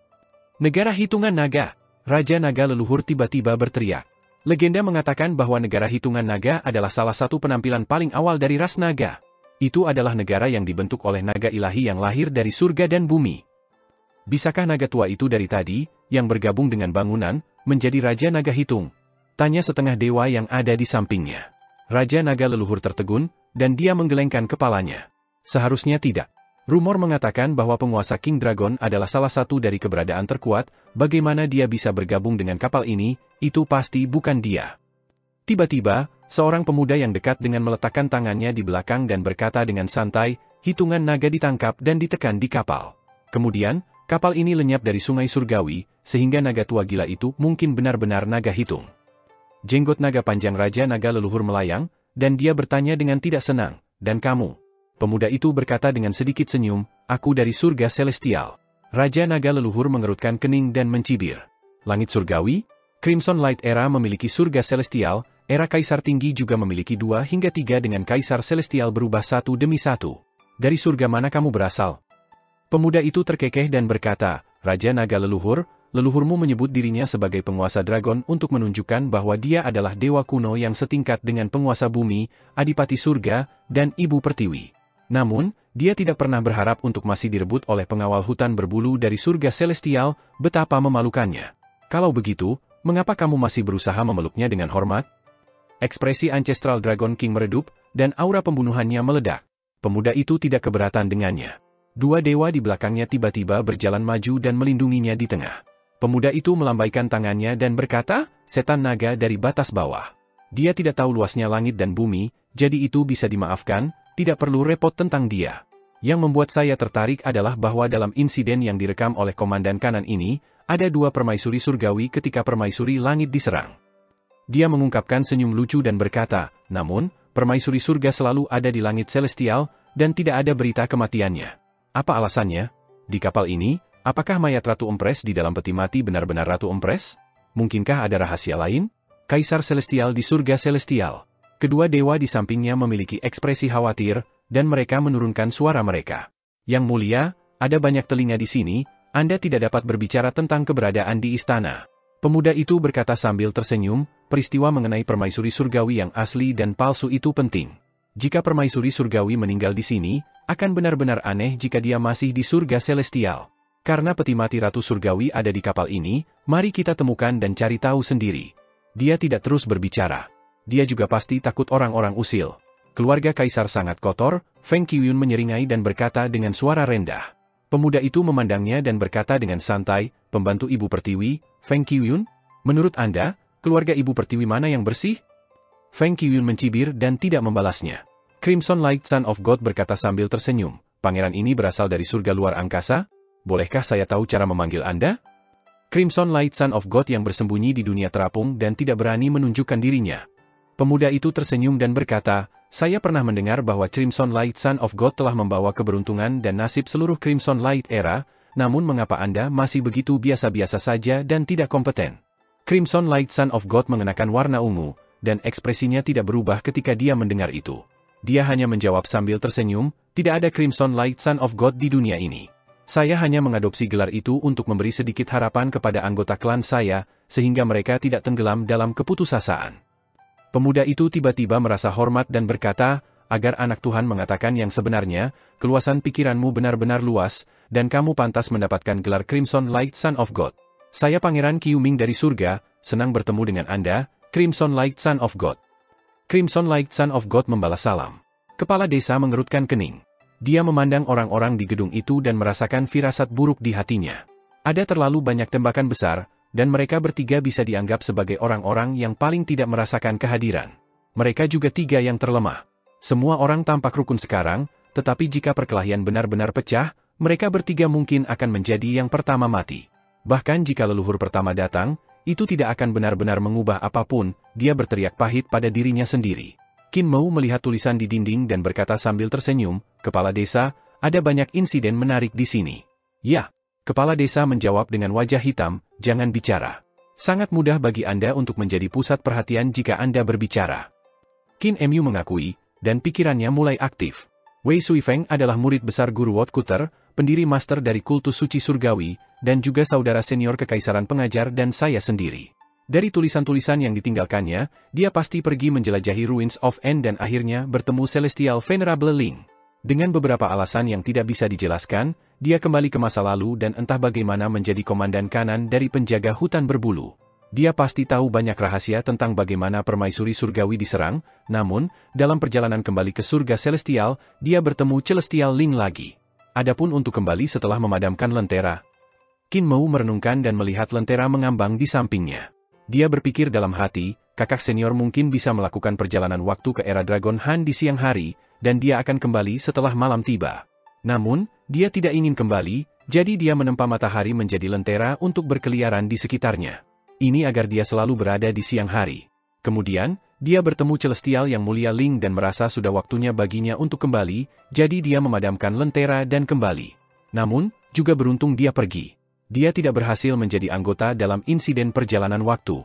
Negara hitungan naga. Raja Naga leluhur tiba-tiba berteriak. Legenda mengatakan bahwa negara hitungan naga adalah salah satu penampilan paling awal dari ras naga. Itu adalah negara yang dibentuk oleh naga ilahi yang lahir dari surga dan bumi. Bisakah naga tua itu dari tadi, yang bergabung dengan bangunan, menjadi Raja Naga Hitung? Tanya setengah dewa yang ada di sampingnya. Raja Naga leluhur tertegun, dan dia menggelengkan kepalanya. Seharusnya tidak. Rumor mengatakan bahwa penguasa King Dragon adalah salah satu dari keberadaan terkuat, bagaimana dia bisa bergabung dengan kapal ini, itu pasti bukan dia. Tiba-tiba, seorang pemuda yang dekat dengan meletakkan tangannya di belakang dan berkata dengan santai, hitungan naga ditangkap dan ditekan di kapal. Kemudian, kapal ini lenyap dari sungai surgawi, sehingga naga tua gila itu mungkin benar-benar naga hitung. Jenggot naga panjang Raja Naga leluhur melayang, dan dia bertanya dengan tidak senang, dan kamu? Pemuda itu berkata dengan sedikit senyum, aku dari surga Celestial. Raja Naga leluhur mengerutkan kening dan mencibir. Langit surgawi? Crimson Light Era memiliki surga Celestial, era Kaisar Tinggi juga memiliki 2 hingga 3 dengan Kaisar Celestial berubah satu demi satu. Dari surga mana kamu berasal? Pemuda itu terkekeh dan berkata, Raja Naga leluhur, leluhurmu menyebut dirinya sebagai penguasa dragon untuk menunjukkan bahwa dia adalah dewa kuno yang setingkat dengan penguasa bumi, adipati surga, dan ibu pertiwi. Namun, dia tidak pernah berharap untuk masih direbut oleh pengawal hutan berbulu dari surga Celestial, betapa memalukannya. Kalau begitu, mengapa kamu masih berusaha memeluknya dengan hormat? Ekspresi Ancestral Dragon King meredup, dan aura pembunuhannya meledak. Pemuda itu tidak keberatan dengannya. Dua dewa di belakangnya tiba-tiba berjalan maju dan melindunginya di tengah. Pemuda itu melambaikan tangannya dan berkata, setan naga dari batas bawah. Dia tidak tahu luasnya langit dan bumi, jadi itu bisa dimaafkan, tidak perlu repot tentang dia. Yang membuat saya tertarik adalah bahwa dalam insiden yang direkam oleh komandan kanan ini, ada 2 permaisuri surgawi ketika permaisuri langit diserang. Dia mengungkapkan senyum lucu dan berkata, namun, permaisuri surga selalu ada di langit celestial, dan tidak ada berita kematiannya. Apa alasannya? Di kapal ini, apakah mayat Ratu Empress di dalam peti mati benar-benar Ratu Empress? Mungkinkah ada rahasia lain? Kaisar Celestial di surga Celestial. Kedua dewa di sampingnya memiliki ekspresi khawatir, dan mereka menurunkan suara mereka. Yang mulia, ada banyak telinga di sini, Anda tidak dapat berbicara tentang keberadaan di istana. Pemuda itu berkata sambil tersenyum, peristiwa mengenai permaisuri surgawi yang asli dan palsu itu penting. Jika permaisuri surgawi meninggal di sini, akan benar-benar aneh jika dia masih di surga celestial. Karena peti mati Ratu Surgawi ada di kapal ini, mari kita temukan dan cari tahu sendiri. Dia tidak terus berbicara. Dia juga pasti takut orang-orang usil. Keluarga kaisar sangat kotor, Feng Qiuyun menyeringai dan berkata dengan suara rendah. Pemuda itu memandangnya dan berkata dengan santai, pembantu Ibu Pertiwi, Feng Qiuyun? Menurut Anda, keluarga Ibu Pertiwi mana yang bersih? Feng Qiuyun mencibir dan tidak membalasnya. Crimson Light Son of God berkata sambil tersenyum, pangeran ini berasal dari surga luar angkasa? Bolehkah saya tahu cara memanggil Anda? Crimson Light Son of God yang bersembunyi di dunia terapung dan tidak berani menunjukkan dirinya. Pemuda itu tersenyum dan berkata, saya pernah mendengar bahwa Crimson Light Son of God telah membawa keberuntungan dan nasib seluruh Crimson Light era, namun mengapa Anda masih begitu biasa-biasa saja dan tidak kompeten? Crimson Light Son of God mengenakan warna ungu, dan ekspresinya tidak berubah ketika dia mendengar itu. Dia hanya menjawab sambil tersenyum, tidak ada Crimson Light Son of God di dunia ini. Saya hanya mengadopsi gelar itu untuk memberi sedikit harapan kepada anggota klan saya, sehingga mereka tidak tenggelam dalam keputusasaan. Pemuda itu tiba-tiba merasa hormat dan berkata, agar anak Tuhan mengatakan yang sebenarnya, keluasan pikiranmu benar-benar luas, dan kamu pantas mendapatkan gelar Crimson Light Son of God. Saya Pangeran Qiu Ming dari surga, senang bertemu dengan Anda, Crimson Light Son of God. Crimson Light Son of God membalas salam. Kepala desa mengerutkan kening. Dia memandang orang-orang di gedung itu dan merasakan firasat buruk di hatinya. Ada terlalu banyak tembakan besar, dan mereka bertiga bisa dianggap sebagai orang-orang yang paling tidak merasakan kehadiran. Mereka juga tiga yang terlemah. Semua orang tampak rukun sekarang, tetapi jika perkelahian benar-benar pecah, mereka bertiga mungkin akan menjadi yang pertama mati. Bahkan jika leluhur pertama datang, itu tidak akan benar-benar mengubah apapun, dia berteriak pahit pada dirinya sendiri. Qin Mou melihat tulisan di dinding dan berkata sambil tersenyum, Kepala Desa, ada banyak insiden menarik di sini. Ya. Kepala desa menjawab dengan wajah hitam, jangan bicara. Sangat mudah bagi Anda untuk menjadi pusat perhatian jika Anda berbicara. Qin Mu mengakui, dan pikirannya mulai aktif. Wei Suifeng adalah murid besar Guru Wat Kuter, pendiri master dari kultus suci surgawi, dan juga saudara senior kekaisaran pengajar dan saya sendiri. Dari tulisan-tulisan yang ditinggalkannya, dia pasti pergi menjelajahi Ruins of End dan akhirnya bertemu Celestial Venerable Ling. Dengan beberapa alasan yang tidak bisa dijelaskan, dia kembali ke masa lalu dan entah bagaimana menjadi komandan kanan dari penjaga hutan berbulu. Dia pasti tahu banyak rahasia tentang bagaimana permaisuri surgawi diserang, namun, dalam perjalanan kembali ke surga celestial, dia bertemu Celestial Ling lagi. Adapun untuk kembali setelah memadamkan lentera, Qin Mou merenungkan dan melihat lentera mengambang di sampingnya. Dia berpikir dalam hati, kakak senior mungkin bisa melakukan perjalanan waktu ke era Dragon Han di siang hari, dan dia akan kembali setelah malam tiba. Namun, dia tidak ingin kembali, jadi dia menempa matahari menjadi lentera untuk berkeliaran di sekitarnya. Ini agar dia selalu berada di siang hari. Kemudian, dia bertemu Celestial yang mulia Ling dan merasa sudah waktunya baginya untuk kembali, jadi dia memadamkan lentera dan kembali. Namun, juga beruntung dia pergi. Dia tidak berhasil menjadi anggota dalam insiden perjalanan waktu.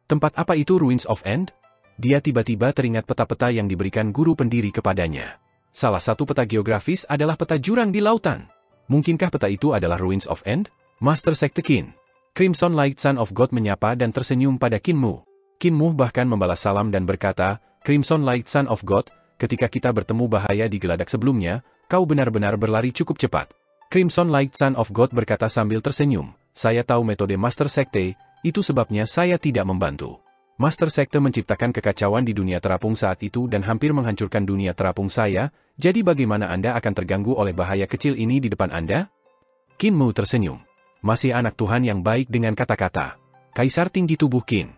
Tempat apa itu Ruins of End? Dia tiba-tiba teringat peta-peta yang diberikan guru pendiri kepadanya. Salah satu peta geografis adalah peta jurang di lautan. Mungkinkah peta itu adalah Ruins of End? Master Sekte Qin. Crimson Light Son of God menyapa dan tersenyum pada Qin Mu. Qin Mu bahkan membalas salam dan berkata, Crimson Light Son of God, ketika kita bertemu bahaya di geladak sebelumnya, kau benar-benar berlari cukup cepat. Crimson Light Son of God berkata sambil tersenyum, saya tahu metode Master Sekte, itu sebabnya saya tidak membantu. Master Sekte menciptakan kekacauan di dunia terapung saat itu dan hampir menghancurkan dunia terapung saya, jadi bagaimana Anda akan terganggu oleh bahaya kecil ini di depan Anda? Qin Mu tersenyum. Masih anak Tuhan yang baik dengan kata-kata. Kaisar tinggi tubuh Qin.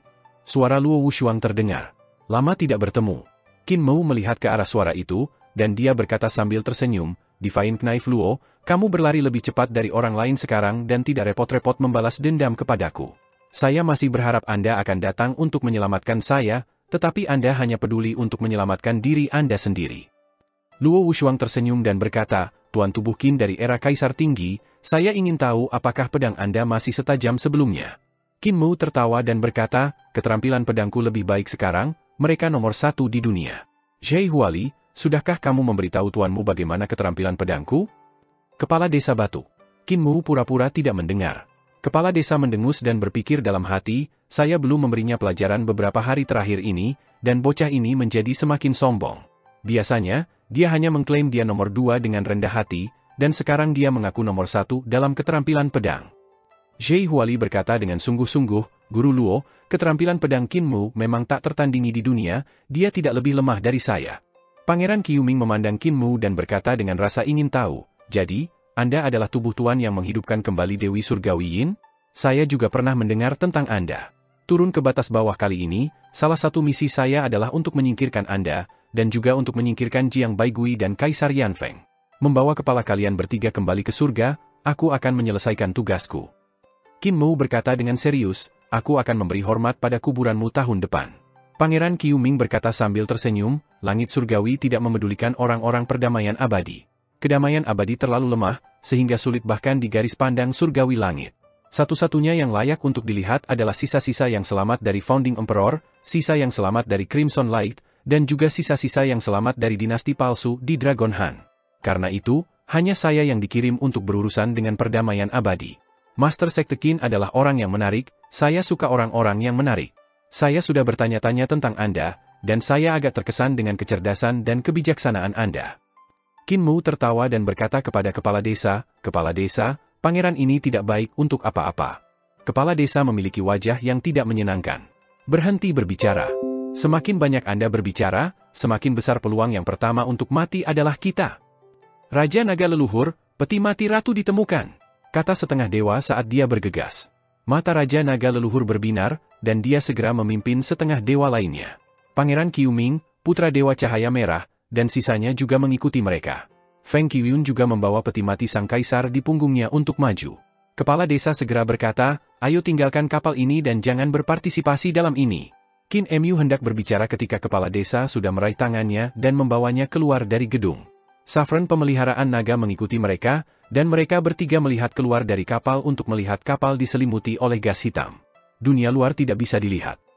Suara Luo Wushuang terdengar. Lama tidak bertemu. Qin Mu melihat ke arah suara itu, dan dia berkata sambil tersenyum, Divine Knife Luo, kamu berlari lebih cepat dari orang lain sekarang dan tidak repot-repot membalas dendam kepadaku. Saya masih berharap Anda akan datang untuk menyelamatkan saya, tetapi Anda hanya peduli untuk menyelamatkan diri Anda sendiri. Luo Wushuang tersenyum dan berkata, Tuan tubuh Qin dari era Kaisar Tinggi, saya ingin tahu apakah pedang Anda masih setajam sebelumnya. Qin Mu tertawa dan berkata, keterampilan pedangku lebih baik sekarang, mereka nomor 1 di dunia. Zhai Huali, sudahkah kamu memberitahu tuanmu bagaimana keterampilan pedangku? Kepala desa batuk. Qin Mu pura-pura tidak mendengar. Kepala desa mendengus dan berpikir dalam hati, saya belum memberinya pelajaran beberapa hari terakhir ini, dan bocah ini menjadi semakin sombong. Biasanya, dia hanya mengklaim dia nomor 2 dengan rendah hati, dan sekarang dia mengaku nomor 1 dalam keterampilan pedang. Zhai Huali berkata dengan sungguh-sungguh, Guru Luo, keterampilan pedang Qin Mu memang tak tertandingi di dunia, dia tidak lebih lemah dari saya. Pangeran Qiuming memandang Qin Mu dan berkata dengan rasa ingin tahu, jadi, Anda adalah tubuh tuan yang menghidupkan kembali Dewi Surgawi Yin? Saya juga pernah mendengar tentang Anda. Turun ke batas bawah kali ini, salah satu misi saya adalah untuk menyingkirkan Anda, dan juga untuk menyingkirkan Jiang Baigui dan Kaisar Yanfeng. Membawa kepala kalian bertiga kembali ke surga, aku akan menyelesaikan tugasku. Qin Mu berkata dengan serius, aku akan memberi hormat pada kuburanmu tahun depan. Pangeran Qiuming berkata sambil tersenyum, langit surgawi tidak memedulikan orang-orang perdamaian abadi. Kedamaian abadi terlalu lemah, sehingga sulit bahkan di garis pandang surgawi langit. Satu-satunya yang layak untuk dilihat adalah sisa-sisa yang selamat dari Founding Emperor, sisa yang selamat dari Crimson Light, dan juga sisa-sisa yang selamat dari dinasti palsu di Dragon Han. Karena itu, hanya saya yang dikirim untuk berurusan dengan perdamaian abadi. Master Sekte Qin adalah orang yang menarik, saya suka orang-orang yang menarik. Saya sudah bertanya-tanya tentang Anda, dan saya agak terkesan dengan kecerdasan dan kebijaksanaan Anda. Qin Mu tertawa dan berkata kepada kepala desa, pangeran ini tidak baik untuk apa-apa. Kepala desa memiliki wajah yang tidak menyenangkan. Berhenti berbicara. Semakin banyak Anda berbicara, semakin besar peluang yang pertama untuk mati adalah kita. Raja Naga Leluhur, peti mati ratu ditemukan, kata setengah dewa saat dia bergegas. Mata Raja Naga Leluhur berbinar, dan dia segera memimpin setengah dewa lainnya. Pangeran Qiuming, putra dewa cahaya merah, dan sisanya juga mengikuti mereka. Feng Qiyun juga membawa peti mati sang kaisar di punggungnya untuk maju. Kepala desa segera berkata, ayo tinggalkan kapal ini dan jangan berpartisipasi dalam ini. Qin Mu hendak berbicara ketika kepala desa sudah meraih tangannya dan membawanya keluar dari gedung. Saffron pemeliharaan naga mengikuti mereka, dan mereka bertiga melihat keluar dari kapal untuk melihat kapal diselimuti oleh gas hitam. Dunia luar tidak bisa dilihat.